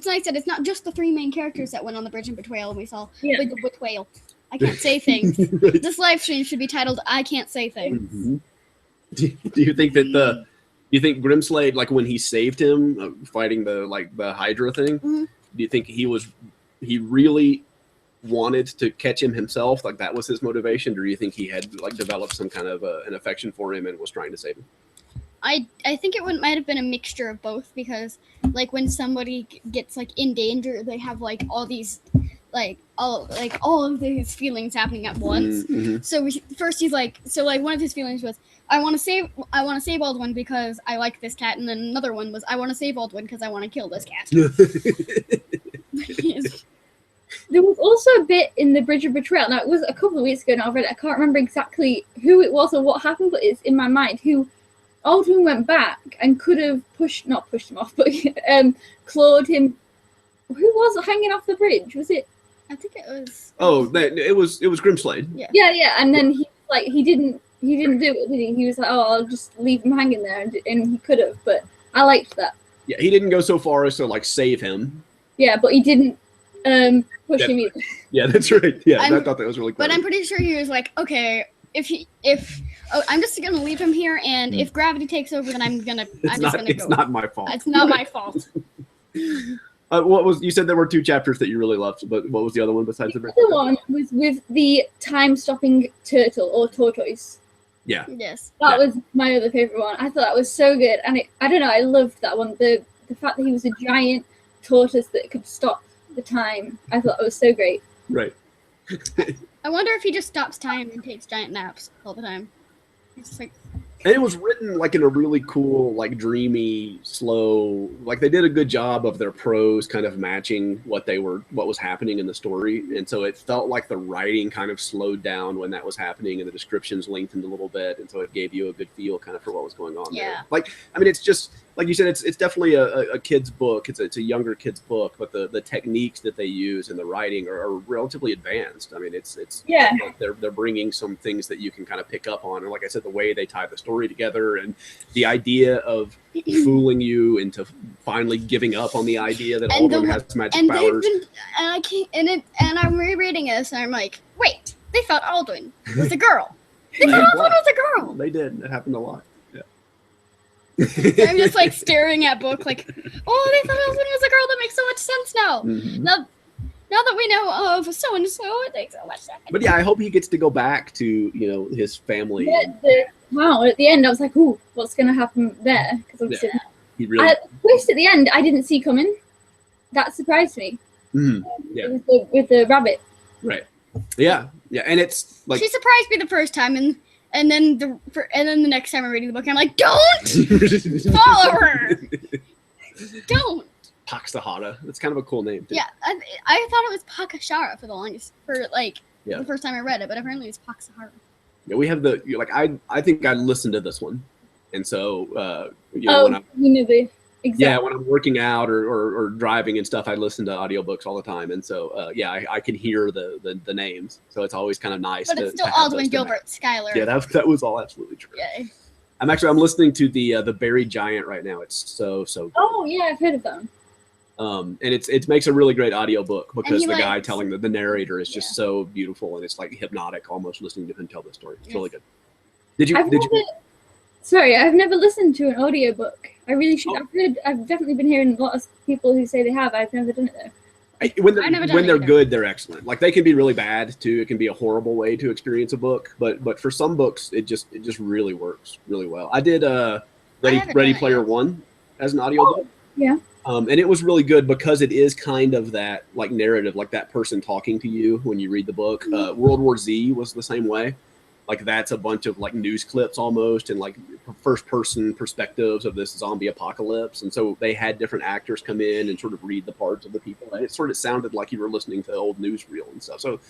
A: nice that it's not just the 3 main characters that went on the Bridge of Betrayal. We saw with the Betrayal. I can't say things. This live stream should be titled "I Can't Say Things."
B: Do you think that you think Grimslade, like when he saved him fighting the Hydra thing, do you think he really wanted to catch him himself? Like that was his motivation, or do you think he had like developed some kind of an affection for him and was trying to save him?
A: I think it might have been a mixture of both, because like when somebody gets like in danger, they have like all these all of his feelings happening at once.
B: Mm-hmm.
A: So first he's like, one of his feelings was, I want to save Aldwin because I like this cat, and then another one was, I want to save Aldwin because I want to kill this cat.
C: There was also a bit in the Bridge of Betrayal. Now, it was a couple of weeks ago now. I read it. I can't remember exactly who it was or what happened, but it's in my mind. Who Aldwin went back and could have not pushed him off, but clawed him. Who was hanging off the bridge? Was it?
A: I think it was.
B: Oh, it was Grimslade.
C: Yeah. And then he didn't do it, did he? He was like, oh, I'll just leave him hanging there, and he could have. But I liked that.
B: Yeah, he didn't go so far as to like save him.
C: Yeah, but he didn't push him either.
B: Yeah, that's right. Yeah, I thought that was really clever.
A: But I'm pretty sure he was like, okay, I'm just gonna leave him here, and if gravity takes over, then I'm just gonna go.
B: It's not my fault.
A: It's not my fault.
B: What was you said there were 2 chapters that you really loved, but what was the other one besides the
C: other one was with the time-stopping turtle or tortoise.
B: Yeah.
A: Yes.
C: That was my other favorite one. I thought that was so good, and I don't know, I loved that one. The fact that he was a giant tortoise that could stop the time, I thought it was so great.
B: Right.
A: I wonder if he just stops time and takes giant naps all the time. It's just like.
B: And it was written like in a really cool, like dreamy, slow. Like they did a good job of their prose kind of matching what was happening in the story, and so it felt like the writing kind of slowed down when that was happening, and the descriptions lengthened a little bit, and so it gave you a good feel kind of for what was going on.
A: Yeah.
B: There. Like, I mean, it's just like you said, it's definitely a kid's book. It's a younger kid's book, but the techniques that they use in the writing are relatively advanced. I mean, it's they're bringing some things that you can kind of pick up on, and like I said, the way they tie the story together, and the idea of fooling you into finally giving up on the idea that Aldwin has magic powers.
A: And I'm rereading this, and I'm like, wait, they thought Aldwin was a girl. They thought Aldwin was a girl.
B: They did. It happened a lot. Yeah.
A: I'm just like staring at book, like, oh, they thought Aldwin was a girl. That makes so much sense now.
B: Mm-hmm.
A: Now that we know of so and so, it makes so much sense.
B: But yeah, I hope he gets to go back to his family.
C: Wow! At the end, I was like, "Ooh, what's going to happen there?" Because obviously,
B: he really.
C: Twist at the end, I didn't see coming. That surprised me.
B: Mm, yeah.
C: With the rabbit.
B: Right. Yeah. Yeah, and it's like
A: she surprised me the first time, and then the next time I'm reading the book, I'm like, don't follow her. Don't.
B: Paxahara. That's kind of a cool name. Too.
A: Yeah, I thought it was Pakashara for the first time I read it, but apparently it's Paxahara.
B: Yeah, we have I think I listened to this one, and so when I'm working out or driving and stuff, I listen to audiobooks all the time, and so I can hear the names, so it's always kind of nice.
A: But it's still Aldwin, Gilbert, Skylar.
B: Yeah, that was all absolutely true.
A: Yeah.
B: I'm listening to the Buried Giant right now. It's so good.
C: Oh yeah, I've heard of them.
B: And it makes a really great audiobook because the guy telling the narrator is just so beautiful, and it's like hypnotic almost listening to him tell the story. It's really good.
C: Sorry, I've never listened to an audiobook. I really should. I've definitely been hearing a lot of people who say they have. I've never done it though.
B: When they're good, they're excellent. Like they can be really bad too. It can be a horrible way to experience a book, but for some books, it just really works really well. I did Ready Player One as an audiobook.
C: Yeah.
B: And it was really good because it is kind of that like narrative, like that person talking to you when you read the book. World War Z was the same way. Like that's a bunch of like news clips almost and like first person perspectives of this zombie apocalypse. And so they had different actors come in and sort of read the parts of the people. And it sort of sounded like you were listening to old newsreel and stuff. So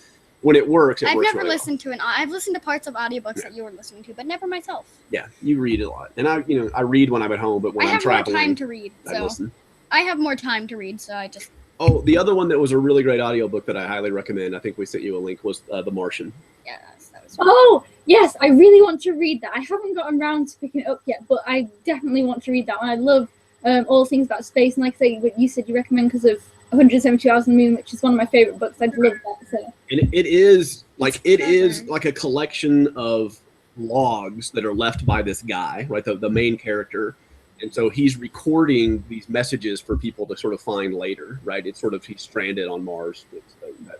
B: when it works,
A: I've never
B: really
A: listened to I've listened to parts of audiobooks that you were listening to, but never myself.
B: Yeah, you read a lot. And I read when I'm at home, but when I'm traveling,
A: I have more time to read.
B: I listen.
A: I have more time to read, so I just...
B: Oh, the other one that was a really great audiobook that I highly recommend, I think we sent you a link, was The Martian.
A: Yeah, that was
C: Oh, yes, I really want to read that. I haven't gotten around to picking it up yet, but I definitely want to read that one. I love all things about space, and like I say, what you said you recommend because of 172 Hours on the Moon, which is one of my favorite books. I love that. So. And
B: it is like a collection of logs that are left by this guy, right? The main character. And so he's recording these messages for people to sort of find later, right? It's sort of he's stranded on Mars.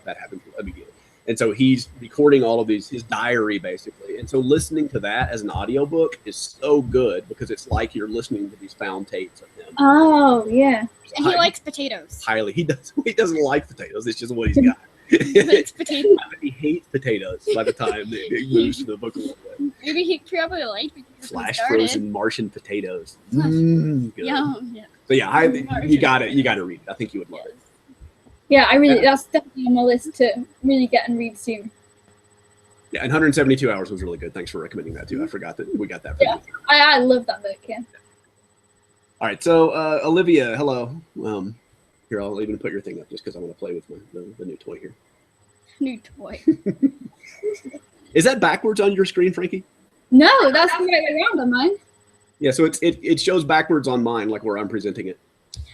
B: That happens immediately. And so he's recording all of these, his diary basically. And so listening to that as an audiobook is so good because it's like you're listening to these found tapes of him.
C: Oh, yeah.
A: And he likes potatoes.
B: Highly. He doesn't like potatoes. It's just what he's got.
A: It's potato.
B: He hates potatoes by the time it moves to the book a little bit.
A: Maybe he probably liked it.
B: Flash frozen Martian potatoes.
A: Flash-
B: Good.
A: Yum. Yeah.
B: So yeah, you got to read it. I think you would love it.
C: Yeah, that's definitely on my list to really get and read soon.
B: Yeah, and 172 Hours was really good. Thanks for recommending that too. I forgot that we got that from you.
C: I love that book. Yeah.
B: All right, so Olivia, hello. Here, I'll even put your thing up just because I want to play with the new toy here.
A: New toy.
B: Is that backwards on your screen, Frankie?
C: No, that's the right way around on mine.
B: Yeah, so it shows backwards on mine, like where I'm presenting it.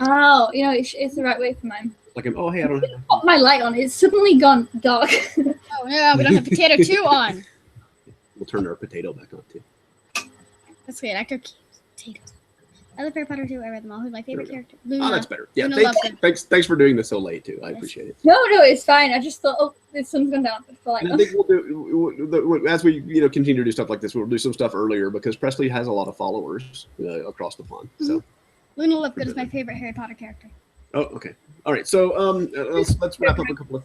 C: Oh, it's the right way for mine.
B: Like, oh hey, I don't know.
C: Put my light on. It's suddenly gone dark.
A: Oh no, we don't have potato 2 on.
B: We'll turn our potato back on too.
A: That's weird. ActOutGames. Potatoes. I love Harry Potter too. I read them all. Who's my favorite character? Luna.
B: Oh, that's better. Yeah,
A: Luna
B: thanks for doing this so late too. I appreciate it.
C: No, it's fine. I just thought, the sun's gone down. I feel like,
B: And I think we'll do as we continue to do stuff like this. We'll do some stuff earlier because Presley has a lot of followers across the pond. So
A: Luna Lovegood is my favorite Harry Potter character.
B: oh, okay, all right. So let's wrap up a couple of.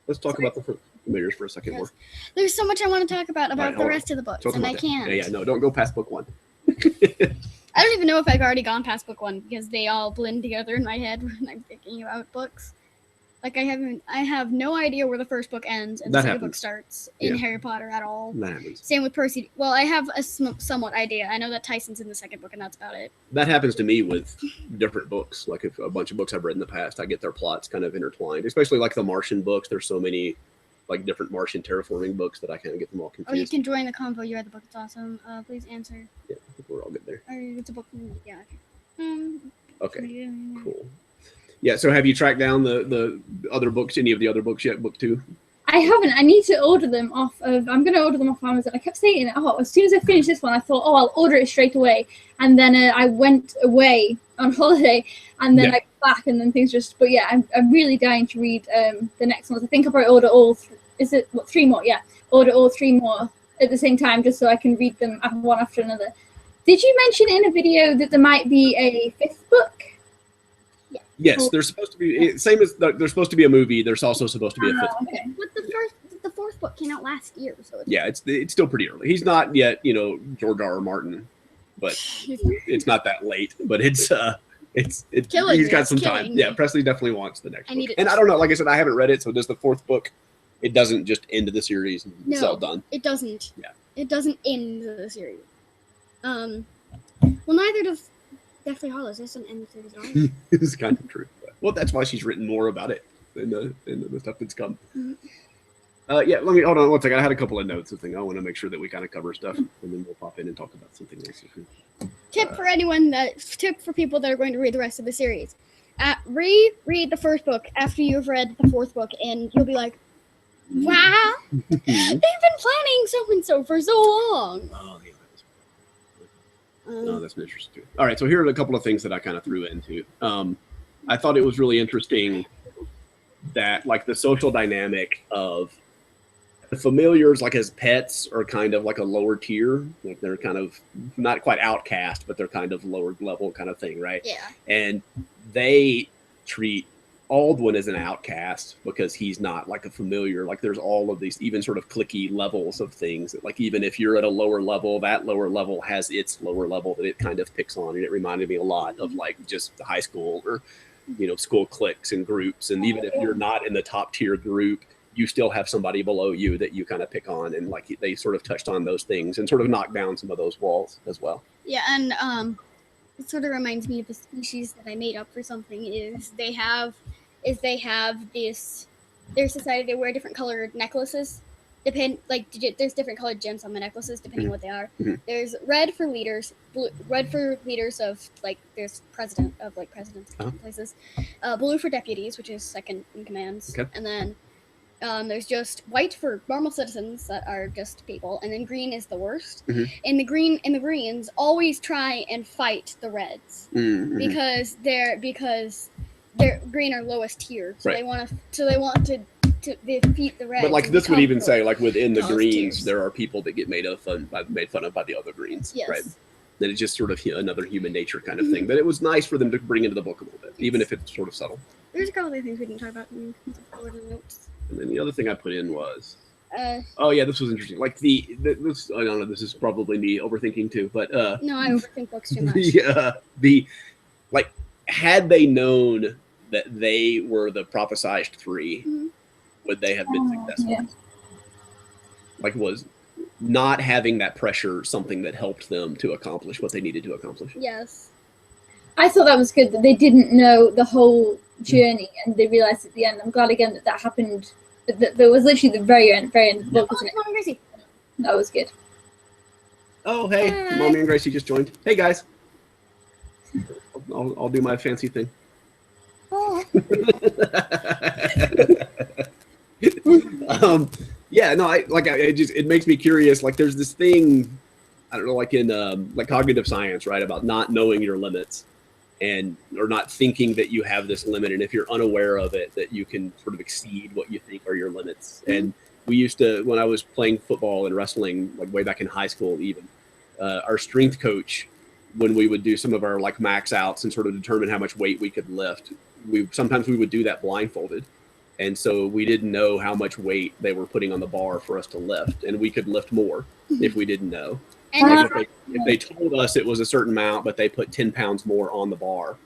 B: Let's talk about the familiars for a second more.
A: There's so much I want to talk about
B: Right,
A: the rest of the books, and I can't.
B: Yeah, no, don't go past book 1.
A: I don't even know if I've already gone past book 1 because they all blend together in my head when I'm thinking about books. Like I have no idea where the first book ends and the second book starts in Harry Potter at all.
B: That happens.
A: Same with Percy. Well, I have a somewhat idea. I know that Tyson's in the second book, and that's about it.
B: That happens to me with different books. Like if a bunch of books I've read in the past, I get their plots kind of intertwined. Especially like the Martian books. There's so many like different Martian terraforming books that I kind of get them all confused.
A: Oh, you can join the convo. You read the book. It's awesome. Please answer.
B: Yeah, I think we're all good there.
A: It's a book. Yeah.
B: Okay. Cool. Yeah. So have you tracked down the other books? Any of the other books yet? Book 2.
C: I haven't. I need to order them off of. I'm going to order them off Amazon. I kept saying, as soon as I finish this one, I thought, I'll order it straight away. And then I went away on holiday, and then I got back, and then things just. But yeah, I'm really dying to read the next ones. I think I'll probably order all. Is it 3 more? Yeah, order all 3 more at the same time, just so I can read them one after another. Did you mention in a video that there might be a 5th book?
A: Yeah.
B: Yes, there's supposed to be same as there's supposed to be a movie. There's also supposed to be a 5th.
C: Okay.
A: But the 4th book came out last year, so
B: it's still pretty early. He's not yet, George R.R. Martin, but it's not that late. But it's he's got some time. Yeah, Presley definitely wants the next book. And I don't know. Like I said, I haven't read it, so does the 4th book? It doesn't just end the series and it's all done.
A: It doesn't.
B: Yeah.
A: It doesn't end the series. Well, neither does Deathly Hallows. It doesn't end the series at all.
B: It's kind of true. Well, that's why she's written more about it than the stuff that's come.
A: Mm-hmm.
B: Yeah, let me hold on one second. I had a couple of notes of things. I want to make sure that we kind of cover stuff, and then we'll pop in and talk about something else.
A: Tip for people that are going to read the rest of the series: read the 1st book after you've read the 4th book, and you'll be like, "Wow, they've been planning so and so for so long."
B: Oh, yeah. That's interesting too. All right, so here are a couple of things that I kind of threw into. I thought it was really interesting that like the social dynamic of the familiars, like as pets, are kind of like a lower tier. Like they're kind of not quite outcast, but they're kind of lower level kind of thing, right?
A: Yeah.
B: And they treat Aldwin as an outcast because he's not like a familiar. Like there's all of these even sort of cliquey levels of things. Like even if you're at a lower level, that lower level has its lower level that it kind of picks on. And it reminded me a lot of like just the high school or school cliques and groups. And even if you're not in the top tier group, you still have somebody below you that you kind of pick on. And like they sort of touched on those things and sort of knocked down some of those walls as well.
A: Yeah, and it sort of reminds me of the species that I made up for something. They have this. Their society, they wear different colored necklaces. There's different colored gems on the necklaces depending on what they are.
B: Mm-hmm.
A: There's red for leaders, red for leaders of there's presidents places. Blue for deputies, which is second in commands, and then there's just white for normal citizens that are just people, and then green is the worst.
B: Mm-hmm.
A: And the greens always try and fight the reds because they're green are lowest tier, so they want to defeat the reds.
B: But like this would even say like within the greens, there are people that get made fun of by the other greens, right? That it's just sort of another human nature kind of thing. But it was nice for them to bring into the book a little bit, even if it's sort of subtle.
A: There's a couple of things we didn't talk about in the notes.
B: And then the other thing I put in was,
A: Uh,
B: oh yeah, this was interesting. Like this, I don't know, this is probably me overthinking too, but
A: no, I overthink books too much.
B: the like, had they known that they were the prophesized 3, would they have been successful?
C: Yeah.
B: Like, was not having that pressure something that helped them to accomplish what they needed to accomplish?
A: Yes.
C: I thought that was good that they didn't know the whole journey and they realized at the end. I'm glad again that happened. That there was literally the very end of the book, wasn't it?
A: Mom and Gracie.
C: That was good.
B: Oh, hey,
A: Hi.
B: Mommy and Gracie just joined. Hey, guys. I'll do my fancy thing.
A: Oh.
B: Yeah, no, it makes me curious. Like, there's this thing, I don't know, like in like cognitive science, right, about not knowing your limits or not thinking that you have this limit, and if you're unaware of it, that you can sort of exceed what you think are your limits. And we used to, when I was playing football and wrestling, like way back in high school, even our strength coach, when we would do some of our like max outs and sort of determine how much weight we could lift, sometimes we would do that blindfolded. And so we didn't know how much weight they were putting on the bar for us to lift, and we could lift more if we didn't know.
A: And
B: Like if they told us it was a certain amount, but they put 10 pounds more on the bar,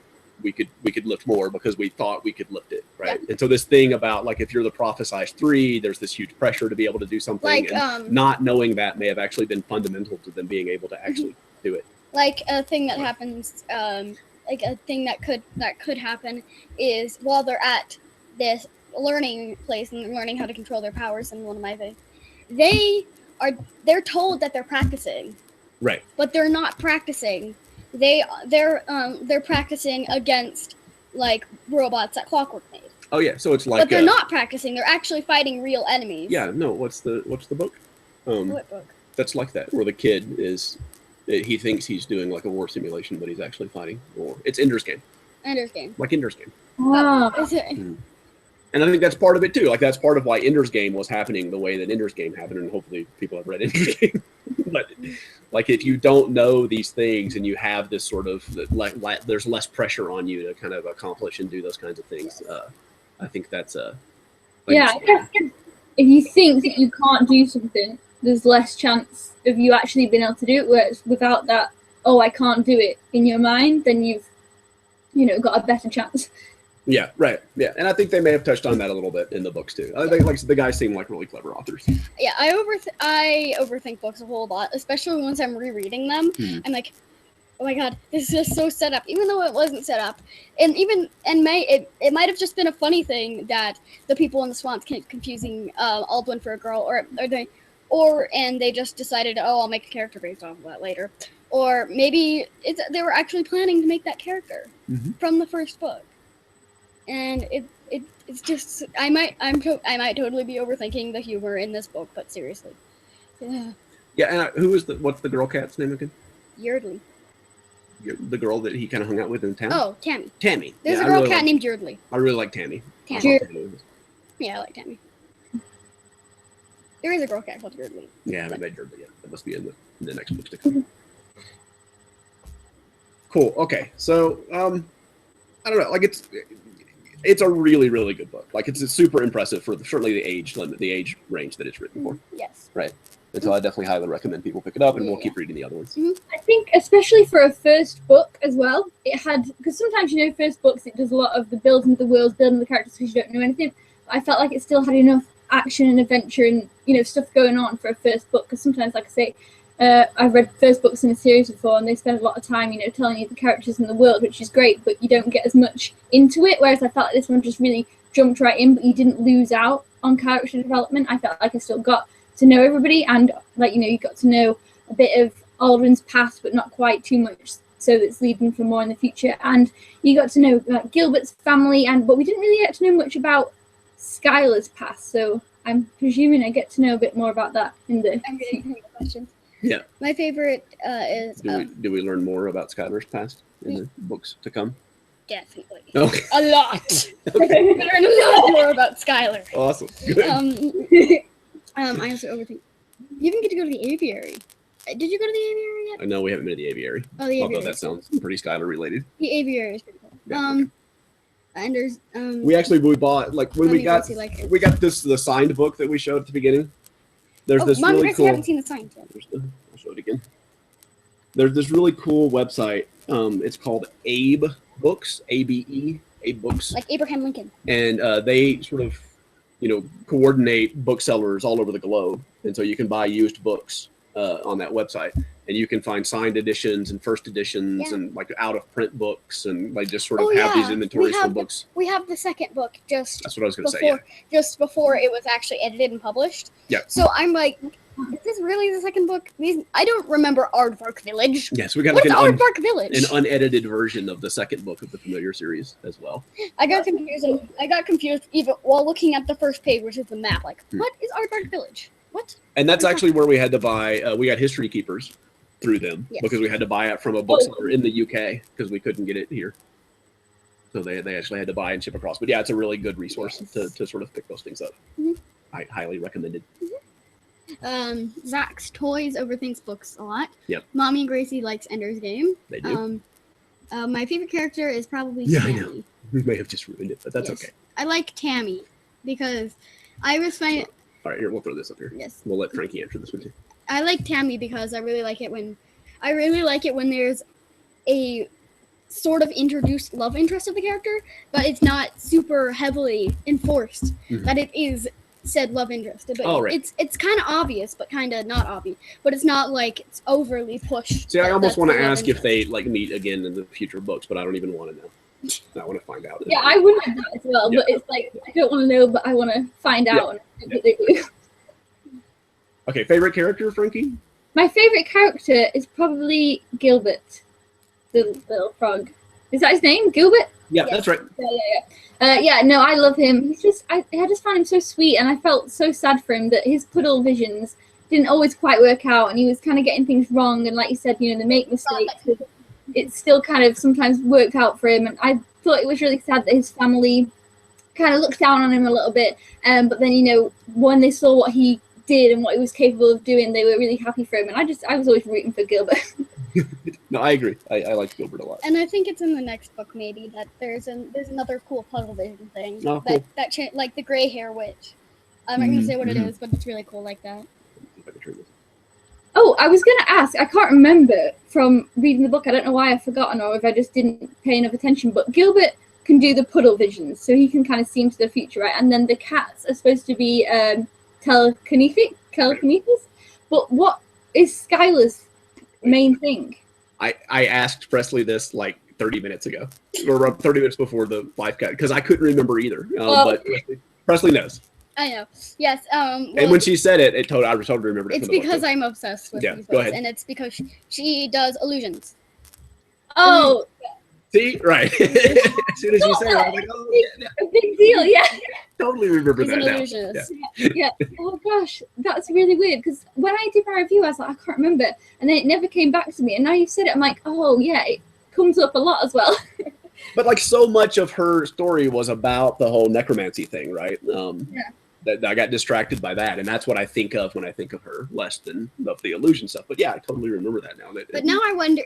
B: we could lift more because we thought we could lift it, right? Yeah. And so this thing about, like, if you're the prophesized 3, there's this huge pressure to be able to do something,
A: like
B: and not knowing that may have actually been fundamental to them being able to actually do it.
A: Like a thing that happens, like a thing that could happen is while they're at this learning place and learning how to control their powers, and one of my things, they're told that they're practicing,
B: right?
A: But they're not practicing. They're practicing against like robots that Clockwork made.
B: Oh yeah, so it's like.
A: But they're not practicing. They're actually fighting real enemies.
B: Yeah, no. What's the book?
A: What book?
B: That's like that, where the kid he thinks he's doing like a war simulation, but he's actually fighting war. It's Ender's Game.
A: Ender's Game.
B: Like Ender's Game.
C: Wow.
B: And I think that's part of it too. Like, that's part of why Ender's Game was happening the way that Ender's Game happened, and hopefully people have read Ender's Game. But like, if you don't know these things and you have this sort of there's less pressure on you to kind of accomplish and do those kinds of things. I think that's I
C: guess if you think that you can't do something, there's less chance of you actually being able to do it. Whereas without that, oh, I can't do it in your mind, then you've got a better chance.
B: Yeah, right. Yeah, and I think they may have touched on that a little bit in the books too. I think like the guys seem like really clever authors.
A: Yeah, I overthink books a whole lot, especially once I'm rereading them. I'm like, oh my god, this is just so set up, even though it wasn't set up. And it might have just been a funny thing that the people in the swamps confusing Aldwin for a girl, and they just decided, oh, I'll make a character based off of that later. Or maybe they were actually planning to make that character from the first book. And it's just I might totally be overthinking the humor in this book, but seriously, yeah.
B: Yeah, and what's the girl cat's name again?
A: Yeardley.
B: The girl that he kind of hung out with in town.
A: Oh, Tammy.
B: Tammy.
A: There's a girl cat named Yeardley.
B: I really like Tammy.
A: Yeah, I like Tammy. There is a girl cat called Yeardley.
B: Yeah, I haven't read Yeardley yet. That must be in the next book to come. Cool. Okay, so I don't know. Like, it's a really, really good book. Like, it's super impressive for certainly the age limit, the age range that it's written for.
A: Yes.
B: Right. And so I definitely highly recommend people pick it up, and we'll keep reading the other ones.
C: I think, especially for a first book as well, it had, because sometimes, first books, it does a lot of the building of the worlds, building the characters because you don't know anything. But I felt like it still had enough action and adventure and, stuff going on for a first book. Because sometimes, like I say, I've read first books in a series before, and they spend a lot of time, telling you the characters in the world, which is great, but you don't get as much into it. Whereas I felt like this one just really jumped right in, but you didn't lose out on character development. I felt like I still got to know everybody, and you got to know a bit of Aldrin's past, but not quite too much, so that's leading for more in the future. And you got to know Gilbert's family, but we didn't really get to know much about Skylar's past. So I'm presuming I get to know a bit more about that in the.
A: I'm getting the questions.
B: Yeah.
A: My favorite is.
B: Do we learn more about Skylar's past in the books to come?
A: Definitely.
B: Okay.
A: A lot. Okay. We learn a lot more about Skylar.
B: Awesome. Good.
A: I also overthink. You even get to go to the aviary. Did you go to the aviary yet?
B: I know we haven't been to the aviary.
A: Oh, the aviary.
B: Although that sounds pretty Skylar related.
A: The aviary is pretty cool.
B: Yeah, okay.
A: And there's
B: we bought like when
A: Mommy
B: we got
A: Gracie liked it.
B: the signed book that we showed at the beginning. There's this
A: Mommy
B: really
A: Gracie
B: cool.
A: haven't seen the sign yet.
B: I'll show it again. There's this really cool website. It's called Abe Books, ABE, Abe Books,
A: Like Abraham Lincoln.
B: and they sort of, coordinate booksellers all over the globe, and so you can buy used books on that website, and you can find signed editions and first editions and like out of print books, and like just sort of have these inventories for books.
A: We have the second book just
B: That's what I was going to say. Yeah.
A: just before it was actually edited and published.
B: Yeah.
A: So I'm like, is this really the second book? I don't remember Aardvark Village.
B: Yes, we got
A: What's
B: like
A: Aardvark Village?
B: an unedited version of the second book of the Familiar series as well.
A: I got confused even while looking at the first page, which is the map. Like, what is Aardvark Village? What?
B: And that's actually where we had to buy. We got History Keepers through them because we had to buy it from a bookseller in the UK because we couldn't get it here. So they actually had to buy and ship across. But yeah, it's a really good resource to sort of pick those things up. I highly recommend it.
A: Zach's Toys overthinks books a lot.
B: Yep.
A: Mommy Gracie likes Ender's Game.
B: They do.
A: My favorite character is probably
B: Yeah,
A: Tammy.
B: I know. We may have just ruined it, but that's okay.
A: I like Tammy because I was finding.
B: All right, here, we'll throw this up here.
A: Yes.
B: We'll let Frankie answer this one too.
A: I like Tammy because I really like it when there's a sort of introduced love interest of the character, but it's not super heavily enforced that it is said love interest. But it's kind of obvious, but kind of not obvious. But it's not like it's overly pushed.
B: See, I almost want to ask if they like meet again in the future books, but I don't even want to know. I want to find out.
C: Yeah, I would like that as well, but it's like I don't want to know, but I want to find out.
B: Okay, favorite character, Frankie?
C: My favorite character is probably Gilbert, the little frog. Is that his name, Gilbert?
B: Yeah, that's right.
C: Yeah. No, I love him. He's just, I just found him so sweet, and I felt so sad for him that his puddle visions didn't always quite work out, and he was kind of getting things wrong. And like you said, they make mistakes. It still kind of sometimes worked out for him, and I thought it was really sad that his family kind of looked down on him a little bit. But then, when they saw what he did and what he was capable of doing, they were really happy for him. And I was always rooting for Gilbert.
B: No, I agree. I like Gilbert a lot.
A: And I think it's in the next book maybe that there's another cool puzzle vision thing.
B: Oh, cool.
A: Like the gray hair witch. I'm not gonna say what it is, but it's really cool like that.
C: Oh, I was going to ask. I can't remember from reading the book. I don't know why I've forgotten or if I just didn't pay enough attention. But Gilbert can do the puddle visions, so he can kind of see into the future, right? And then the cats are supposed to be telekinesis. But what is Skylar's main thing?
B: I asked Presley this like 30 minutes ago, or 30 minutes before the live cut, because I couldn't remember either. But Presley knows.
A: I know. Yes.
B: And when she said it, I totally remembered it.
A: It's because I'm obsessed with these books,
B: go ahead.
A: and it's because she does illusions.
C: Oh.
B: See, right. As soon as you say it, I'm like, oh, yeah.
C: A big deal, yeah.
B: Totally remember
A: He's
B: that
A: an
B: now.
A: illusionist.
C: Yeah. Oh gosh, that's really weird. Because when I did my review, I was like, I can't remember, and then it never came back to me. And now you've said it, I'm like, oh yeah, it comes up a lot as well.
B: But like so much of her story was about the whole necromancy thing, right? That I got distracted by that, and that's what I think of when I think of her, less than of the illusion stuff. But yeah, I totally remember that now.
A: But now I wonder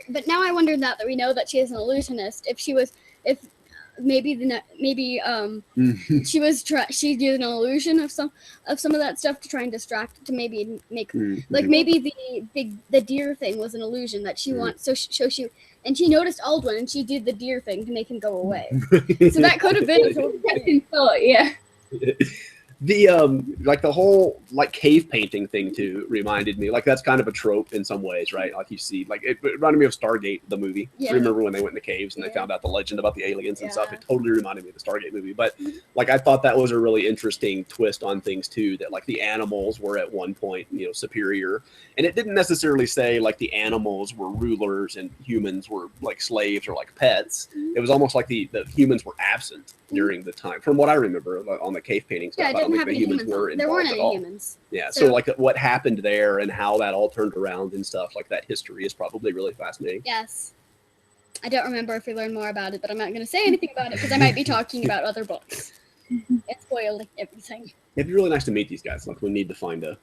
A: that we know that she is an illusionist. She did an illusion of some of that stuff to try and distract, to maybe make maybe the deer thing was an illusion that she wants. So she and she noticed Aldwin and she did the deer thing to make him go away. So that could have been
C: thought, yeah.
B: The like the whole like cave painting thing too reminded me, like that's kind of a trope in some ways, right? Like you see, like it reminded me of Stargate, the movie.
A: Yeah.
B: Remember when they went in the caves and they found out the legend about the aliens and stuff? It totally reminded me of the Stargate movie. But like I thought that was a really interesting twist on things too, that like the animals were at one point, superior. And it didn't necessarily say like the animals were rulers and humans were like slaves or like pets. It was almost like the humans were absent during the time, from what I remember on the cave painting stuff.
A: Yeah, I don't think the humans were involved. There weren't any humans.
B: Yeah, so like what happened there and how that all turned around and stuff, like that history is probably really fascinating.
A: Yes. I don't remember if we learned more about it, but I'm not going to say anything about it because I might be talking about other books. It spoiled everything.
B: It'd be really nice to meet these guys. Like we need to find a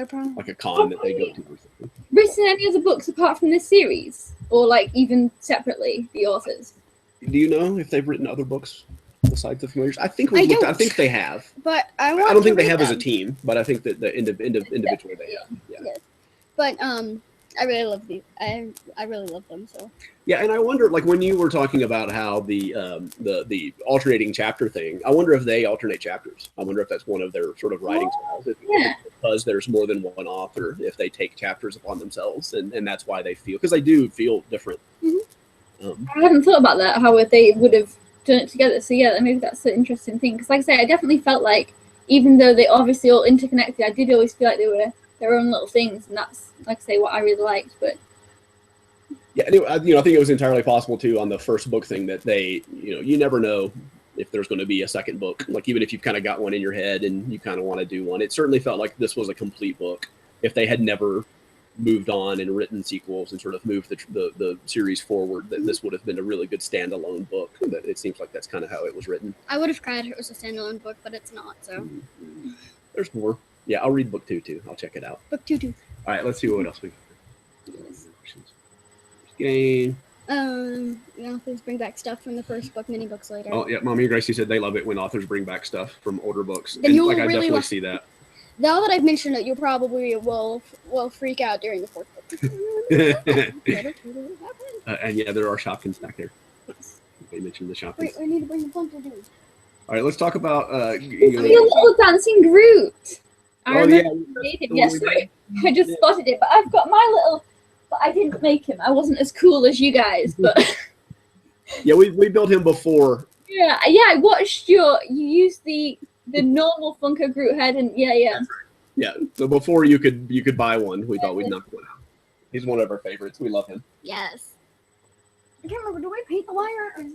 B: con that they go to or something.
C: Written any other books apart from this series? Or like even separately, the authors?
B: Do you know if they've written other books besides the Familiars? I think I think they have.
A: But I
B: don't think they have as a team, but I think that the individually they have. Yeah.
A: Yes. But I really love these. I really love them. So.
B: Yeah, and I wonder, like when you were talking about how the alternating chapter thing, I wonder if they alternate chapters. I wonder if that's one of their sort of writing styles. Because there's more than one author, if they take chapters upon themselves, and that's why they feel, because they do feel different.
C: I hadn't thought about that, how they would have done it together. So yeah, maybe that's an interesting thing. Because like I say, I definitely felt like, even though they obviously all interconnected, I did always feel like they were their own little things, and that's, like I say, what I really liked. But
B: yeah, I think it was entirely possible too on the first book thing that they, you never know if there's going to be a second book. Like even if you've kind of got one in your head and you kind of want to do one, it certainly felt like this was a complete book. If they had never moved on and written sequels and sort of moved the series forward, that this would have been a really good standalone book. But it seems like that's kind of how it was written.
A: I would have cried if it was a standalone book, but it's not. So
B: there's more. Yeah, I'll read book 2 too. I'll check it out.
A: Book 2 too.
B: All right, let's see what else we got. Game.
A: Authors bring back stuff from the first book many books later.
B: Oh yeah, Mommy and Gracie said they love it when authors bring back stuff from older books.
A: Then
B: and
A: you'll
B: like I
A: really
B: definitely see that.
A: Now that I've mentioned it, you probably will freak out during the fourth book.
B: And yeah, there are Shopkins back there. They mentioned the Shopkins.
A: Wait, I need to bring the pumpkin in.
B: All right, let's talk about.
C: the little dancing Groot. I remember
B: yeah,
C: you made him yesterday. I just spotted it, but I've got my little. But I didn't make him. I wasn't as cool as you guys, but.
B: Yeah, we built him before.
C: Yeah. I watched you used the normal Funko Groot head, and yeah.
B: Yeah, so before you could buy one, we thought we'd knock one out. He's one of our favorites. We love him.
A: Yes. I can't remember. Do we paint the wire?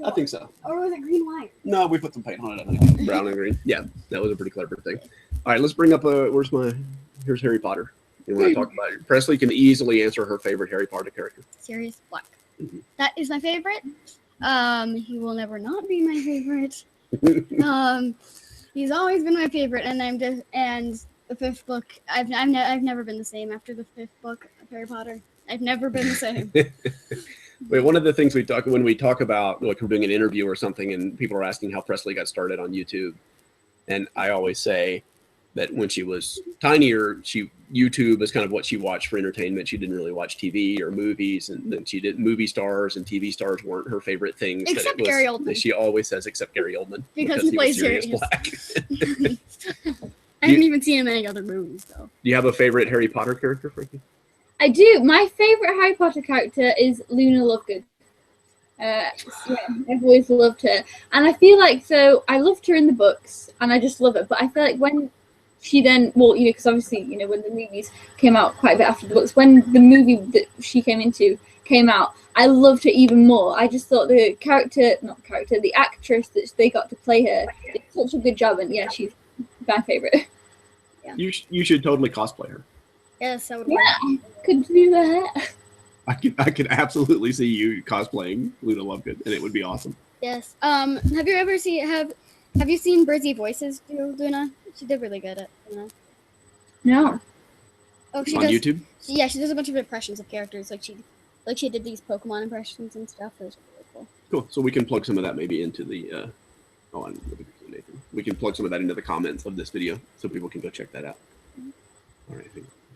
B: I think so.
A: Or was it green wire?
B: No, we put some paint on it. I think. Brown and green. Yeah, that was a pretty clever thing. All right, let's bring up here's Harry Potter. You want to talk about it? Presley can easily answer her favorite Harry Potter character.
A: Sirius Black.
B: Mm-hmm.
A: That is my favorite. He will never not be my favorite. He's always been my favorite, and the fifth book. I've never been the same after the fifth book of Harry Potter. I've never been the same.
B: Wait, one of the things when we talk about, like, we're doing an interview or something, and people are asking how Presley got started on YouTube, and I always say that when she was tinier, YouTube is kind of what she watched for entertainment. She didn't really watch TV or movies, and then she did movie stars, and TV stars weren't her favorite things.
A: Except Gary Oldman.
B: She always says except Gary Oldman
A: because he plays Sirius
B: Black.
A: I haven't even seen him in any other movies though.
B: Do you have a favorite Harry Potter character, Frankie?
C: I do. My favorite Harry Potter character is Luna Lovegood. I've always loved her, and I feel like I loved her in the books, and I just love her. But I feel like when she then, because obviously, when the movies came out quite a bit after the books, when the movie that she came out, I loved her even more. I just thought the actress that they got to play her did such a good job, and yeah, she's my favorite.
A: Yeah.
B: You should totally cosplay her.
A: Yes, I would.
C: Yeah, could do that.
B: I could absolutely see you cosplaying Luna Lovegood, and it would be awesome.
A: Yes. Have you seen Brizzy Voices do Luna? She did really good at Luna.
C: No.
A: Oh, she
B: on
A: does.
B: YouTube?
A: Yeah, she does a bunch of impressions of characters. Like she did these Pokemon impressions and stuff. It was really cool.
B: Cool. So we can plug some of that maybe into the. We can plug some of that into the comments of this video, so people can go check that out. All right.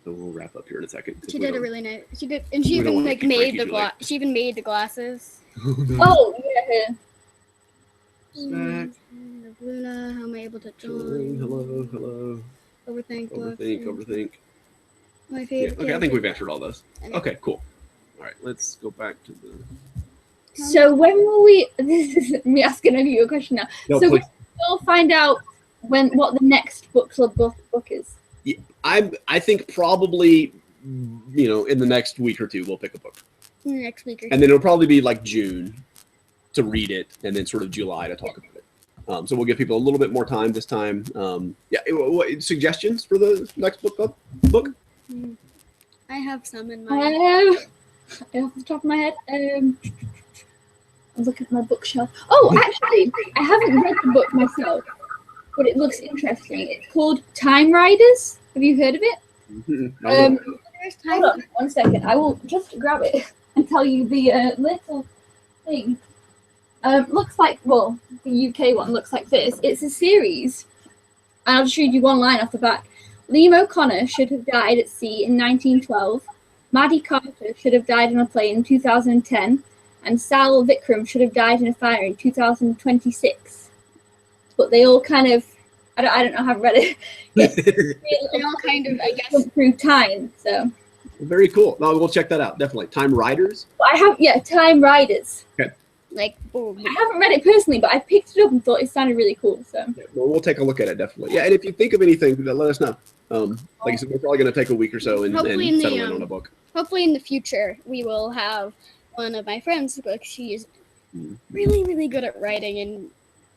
B: So we'll wrap up here in a second.
A: She did a really nice. She did, and she even made the glasses.
C: Oh yeah.
A: Luna, how am I able to join?
B: Hello. Overthink.
A: My favorite.
B: Okay, I think we've answered all those. Okay, cool. All right, let's go back to the.
C: So when will we? This is me asking you a question now.
B: No,
C: so
B: please.
C: we'll find out what the next book club book is.
B: Yeah, I think probably, in the next week or two we'll pick a book.
A: Next week or two.
B: And then it'll probably be like June to read it, and then sort of July to talk about it. So we'll give people a little bit more time this time. What suggestions for the next book club?
A: I have some in mind.
C: Off the top of my head, I'm looking at my bookshelf. Oh, actually, I haven't read the book myself, but it looks interesting. It's called Time Riders. Have you heard of it?
A: Hold
C: on 1 second. I will just grab it and tell you the little thing. looks like, well, the UK one looks like this. It's a series. I'll just read you one line off the back. Liam O'Connor should have died at sea in 1912. Maddie Carter should have died on a plane in 2010. And Sal Vikram should have died in a fire in 2026. But they all kind of, I don't know, I haven't read it.
A: They all kind of, I guess,
C: through time, so.
B: Very cool. No, we'll check that out, definitely. Time Riders?
C: But I have, yeah, Time Riders.
B: Okay.
A: Like, boom.
C: I haven't read it personally, but I picked it up and thought it sounded really cool, so.
B: Yeah, well, we'll take a look at it, definitely. Yeah, and if you think of anything, let us know. Like I said, we're probably going to take a week or so and settle in on a book.
A: Hopefully in the future, we will have one of my friends' books. She is really, really good at writing, and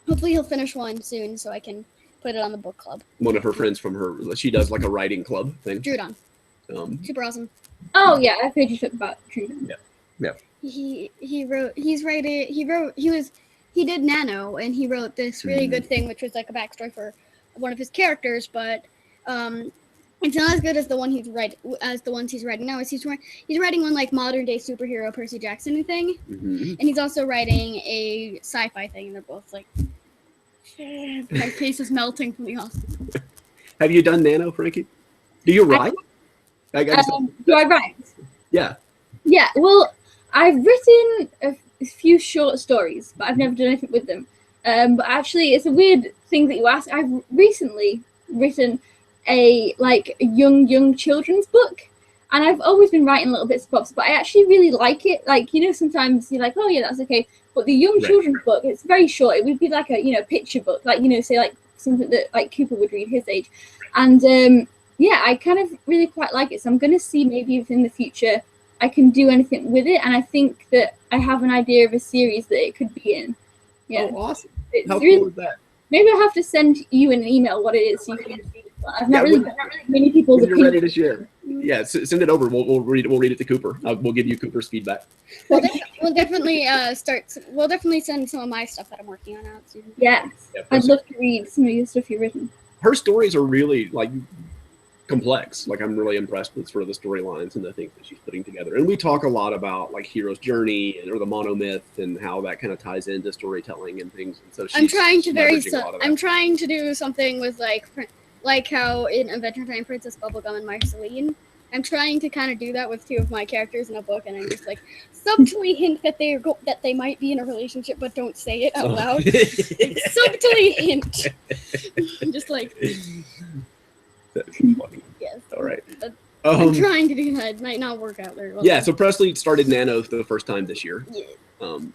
A: hopefully he'll finish one soon so I can put it on the book club.
B: One of her friends from her, she does like a writing club thing.
A: Drudon. Super awesome.
C: Oh yeah, I've heard you talk about Drudon.
B: Yeah.
A: He did Nano, and he wrote this really good thing, which was like a backstory for one of his characters, but it's not as good as the ones he's writing now. He's writing one like modern day superhero Percy Jackson thing, and he's also writing a sci-fi thing, and they're both like, my face is melting from the awesome.
B: Have you done Nano, Frankie? Do you write?
C: Do I write?
B: Yeah.
C: Yeah, well, I've written a few short stories, but I've never done anything with them. But actually, it's a weird thing that you ask. I've recently written a young children's book, and I've always been writing little bits and bobs, but I actually really like it. Like, you know, sometimes you're like, oh yeah, that's okay. But the young children's book, it's very short. It would be like a, picture book, like, say like something that like Cooper would read his age. And yeah, I kind of really quite like it. So I'm going to see maybe if in the future I can do anything with it. And I think that I have an idea of a series that it could be in. Yeah.
B: Oh, awesome.
C: It's
B: How
C: really,
B: cool is that?
C: Maybe I'll have to send you an email what it is. So you can, I've not really many people's
B: When you're
C: opinions.
B: ready to share. Yeah, send it over. We'll read it. We'll read it to Cooper. We'll give you Cooper's feedback.
A: We'll definitely We'll definitely send some of my stuff that I'm working on out soon.
C: Yes.
B: Yeah,
C: I'd love to read some of your stuff you've written.
B: her stories are really like complex. Like, I'm really impressed with sort of the storylines and the things that she's putting together. And we talk a lot about like hero's journey or the monomyth and how that kind of ties into storytelling and things. And so she's
A: I'm trying to
B: I'm
A: trying to do something with like how in Adventure Time Princess Bubblegum and Marceline. I'm trying to kind of do that with two of my characters in a book, and I'm just like subtly hint that they might be in a relationship, but don't say it out loud. Subtly hint. I'm just like,
B: that's funny.
A: yes.
B: All right.
A: I'm trying to do that. It might not work out very well.
B: Yeah, so Presley started Nano for the first time this year.
A: Yeah.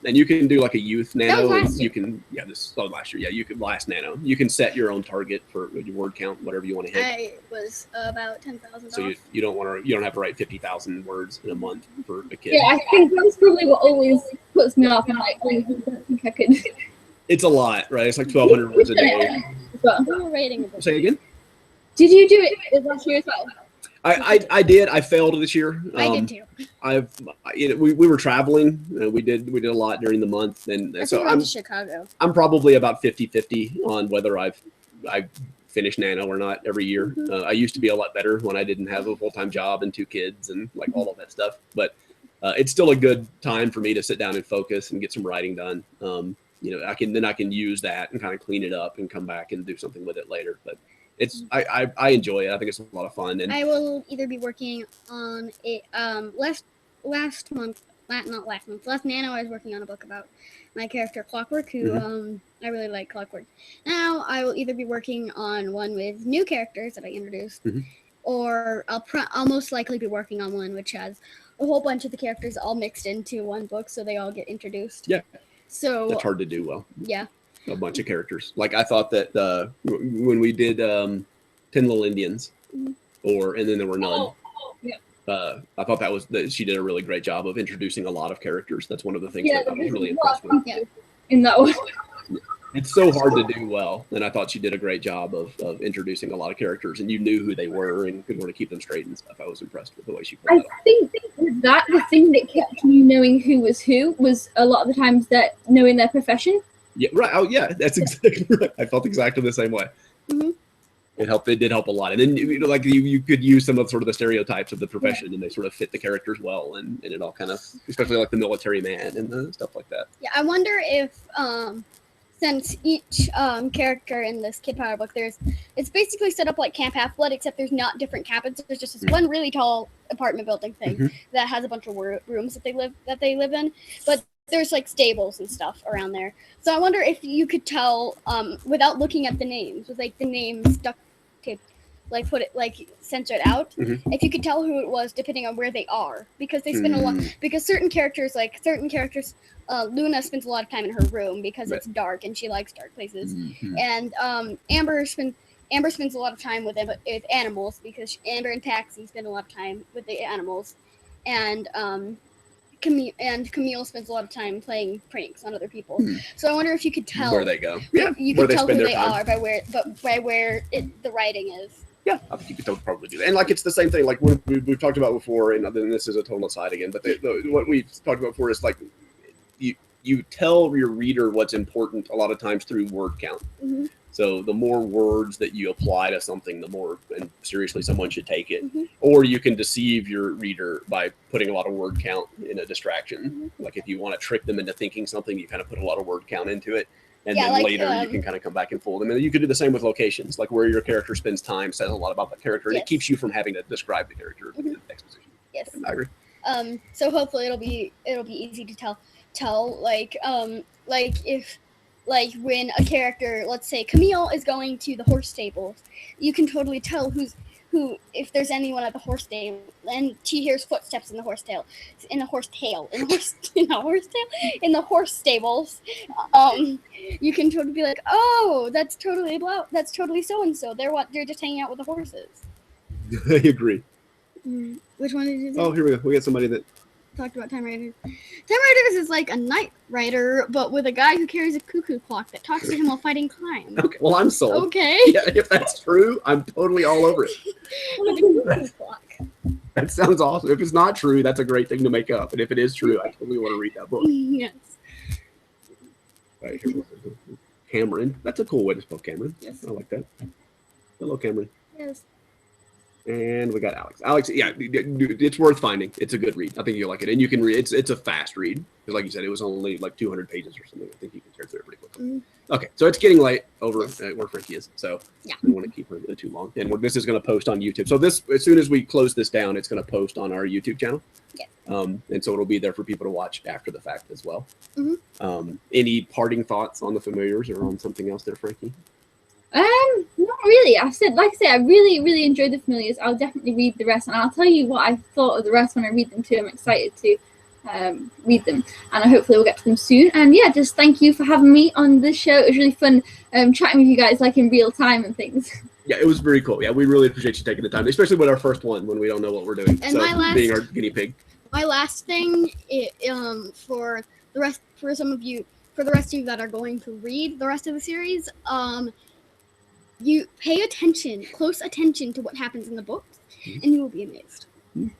B: And you can do like a youth Nano.
A: That was last year.
B: You can, this was last year. Yeah, you can last Nano. You can set your own target for your word count, whatever you want to hit.
A: I was about 10,000
B: So
A: off.
B: you don't have to write 50,000 words in a month for a kid.
C: Yeah, I think that's probably what always puts me off. I'm like, oh, I don't think I could.
B: It's a lot, right? It's like 1,200 words a day.
C: But
A: We were rating a book.
B: Say again?
C: did you do it last year as well?
B: I did. I failed this year.
A: I did too.
B: We were traveling. We did a lot during the month, and
A: I
B: so
A: think I went to Chicago.
B: I'm probably about 50-50 on whether I finish Nano or not every year. I used to be a lot better when I didn't have a full-time job and 2 kids and like all of that stuff. But it's still a good time for me to sit down and focus and get some writing done. I can use that and kind of clean it up and come back and do something with it later. But it's I enjoy it. I think it's a lot of fun. And
A: I will either be working on a last Nano. I was working on a book about my character Clockwork, who I really like Clockwork. Now I will either be working on one with new characters that I introduced, or I'll most likely be working on one which has a whole bunch of the characters all mixed into one book, so they all get introduced.
B: Yeah.
A: So
B: that's hard to do well.
A: Yeah.
B: A bunch of characters. Like I thought that when we did 10 Little Indians, and then there were none. I thought that she did a really great job of introducing a lot of characters. That's one of the things that I was really impressed with.
A: Yeah.
C: In that one.
B: It's so hard to do well, and I thought she did a great job of introducing a lot of characters, and you knew who they were and could want to keep them straight and stuff. I was impressed with the way she put
C: I
B: that.
C: think with that, the thing that kept me knowing who was a lot of the times that knowing their profession.
B: Yeah, right. Oh, yeah, that's exactly right. I felt exactly the same way. It did help a lot, and then you could use some of sort of the stereotypes of the profession, and they sort of fit the characters well, and it all kind of, especially like the military man and the stuff like that.
A: Yeah. I wonder if since each character in this Kid Power book, it's basically set up like Camp Half-Blood, except there's not different cabins. There's just this one really tall apartment building thing that has a bunch of rooms that they live in, but there's like stables and stuff around there. So I wonder if you could tell without looking at the names, with like the names duct taped, like put it like censored out, if you could tell who it was depending on where they are, because they spend a lot. Because certain characters, Luna spends a lot of time in her room because it's dark and she likes dark places, and Amber spends a lot of time with animals because Amber and Taxi spend a lot of time with the animals, and Camille spends a lot of time playing pranks on other people. So I wonder if you could tell
B: where they go.
A: You could tell who they are by where the writing is.
B: Yeah, I think you could probably do that. And like it's the same thing like we've talked about before, and then this is a total aside again, but what we've talked about before is like you tell your reader what's important a lot of times through word count. So the more words that you apply to something, the more and seriously someone should take it. Or you can deceive your reader by putting a lot of word count in a distraction. Like if you want to trick them into thinking something, you kind of put a lot of word count into it. And then like, later you can kind of come back and fool them. And you could do the same with locations, like where your character spends time says a lot about the character. And it keeps you from having to describe the character in exposition.
A: Yes.
B: I agree.
A: So hopefully it'll be easy to tell like if like when a character, let's say Camille is going to the horse stable, you can totally tell who if there's anyone at the horse stable and she hears footsteps in the horse stables, you can totally be like, oh, that's totally so and so. They're just hanging out with the horses.
B: I agree.
A: Which one did you say?
B: Oh, here we go. We got somebody that
A: talked about Time Riders. Time Riders is like a night rider, but with a guy who carries a cuckoo clock that talks to him while fighting crime.
B: Okay, well, I'm sold.
A: Okay.
B: Yeah, if that's true, I'm totally all over it.
A: With a cuckoo clock.
B: That sounds awesome. If it's not true, that's a great thing to make up. And if it is true, I totally want to read that book.
A: Yes.
B: All right, here we go. Cameron. That's a cool way to spell Cameron.
A: Yes.
B: I like that. Hello, Cameron.
A: Yes.
B: And we got Alex. Alex, yeah, it's worth finding. It's a good read. I think you'll like it. And you can read it's a fast read. Because like you said, it was only like 200 pages or something. I think you can tear through it pretty quickly. Okay, so it's getting late over where Frankie is. So we don't want to keep her too long. And this is going to post on YouTube. So this, as soon as we close this down, it's going to post on our YouTube channel.
A: Yeah.
B: And so it'll be there for people to watch after the fact as well. Any parting thoughts on the Familiars or on something else there, Frankie?
C: Not really. I really, really enjoyed the Familiars. I'll definitely read the rest, and I'll tell you what I thought of the rest when I read them too. I'm excited to read them, and hopefully we'll get to them soon. And yeah, just thank you for having me on this show. It was really fun chatting with you guys like in real time and things.
B: Yeah, it was very cool. Yeah, we really appreciate you taking the time, especially with our first one when we don't know what we're doing.
A: And
B: so being our guinea pig.
A: My last thing, for the rest of you that are going to read the rest of the series, you pay close attention to what happens in the books, and you will be amazed.
B: And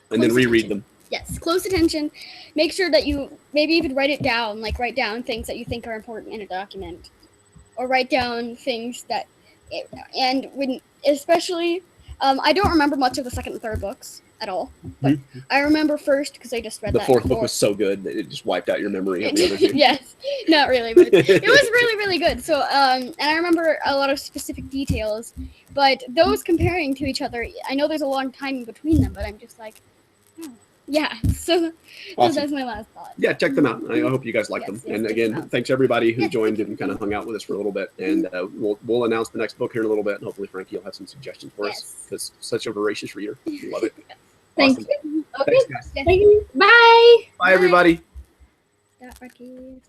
B: then reread them.
A: Yes, close attention. Make sure that you maybe even write down things that you think are important in a document, or write down things that, and when especially, I don't remember much of the second and third books at all, but I remember first because I just read
B: the fourth book was so good that it just wiped out your memory of the other two.
A: Yes, not really, but it was really, really good. So, and I remember a lot of specific details, but those comparing to each other, I know there's a long time in between them, but I'm just like, oh. Yeah. So,
B: awesome.
A: So that's my last thought.
B: Yeah, check them out. I hope you guys like them. And again, thanks everybody who joined and kind of hung out with us for a little bit. And we'll announce the next book here in a little bit, and hopefully Frankie will have some suggestions for us because such a voracious reader. We love it.
C: Thank
B: awesome.
C: you. Okay.
B: Thanks, guys.
C: Thank you. Bye.
B: Bye, everybody.
A: Stop, Frankie.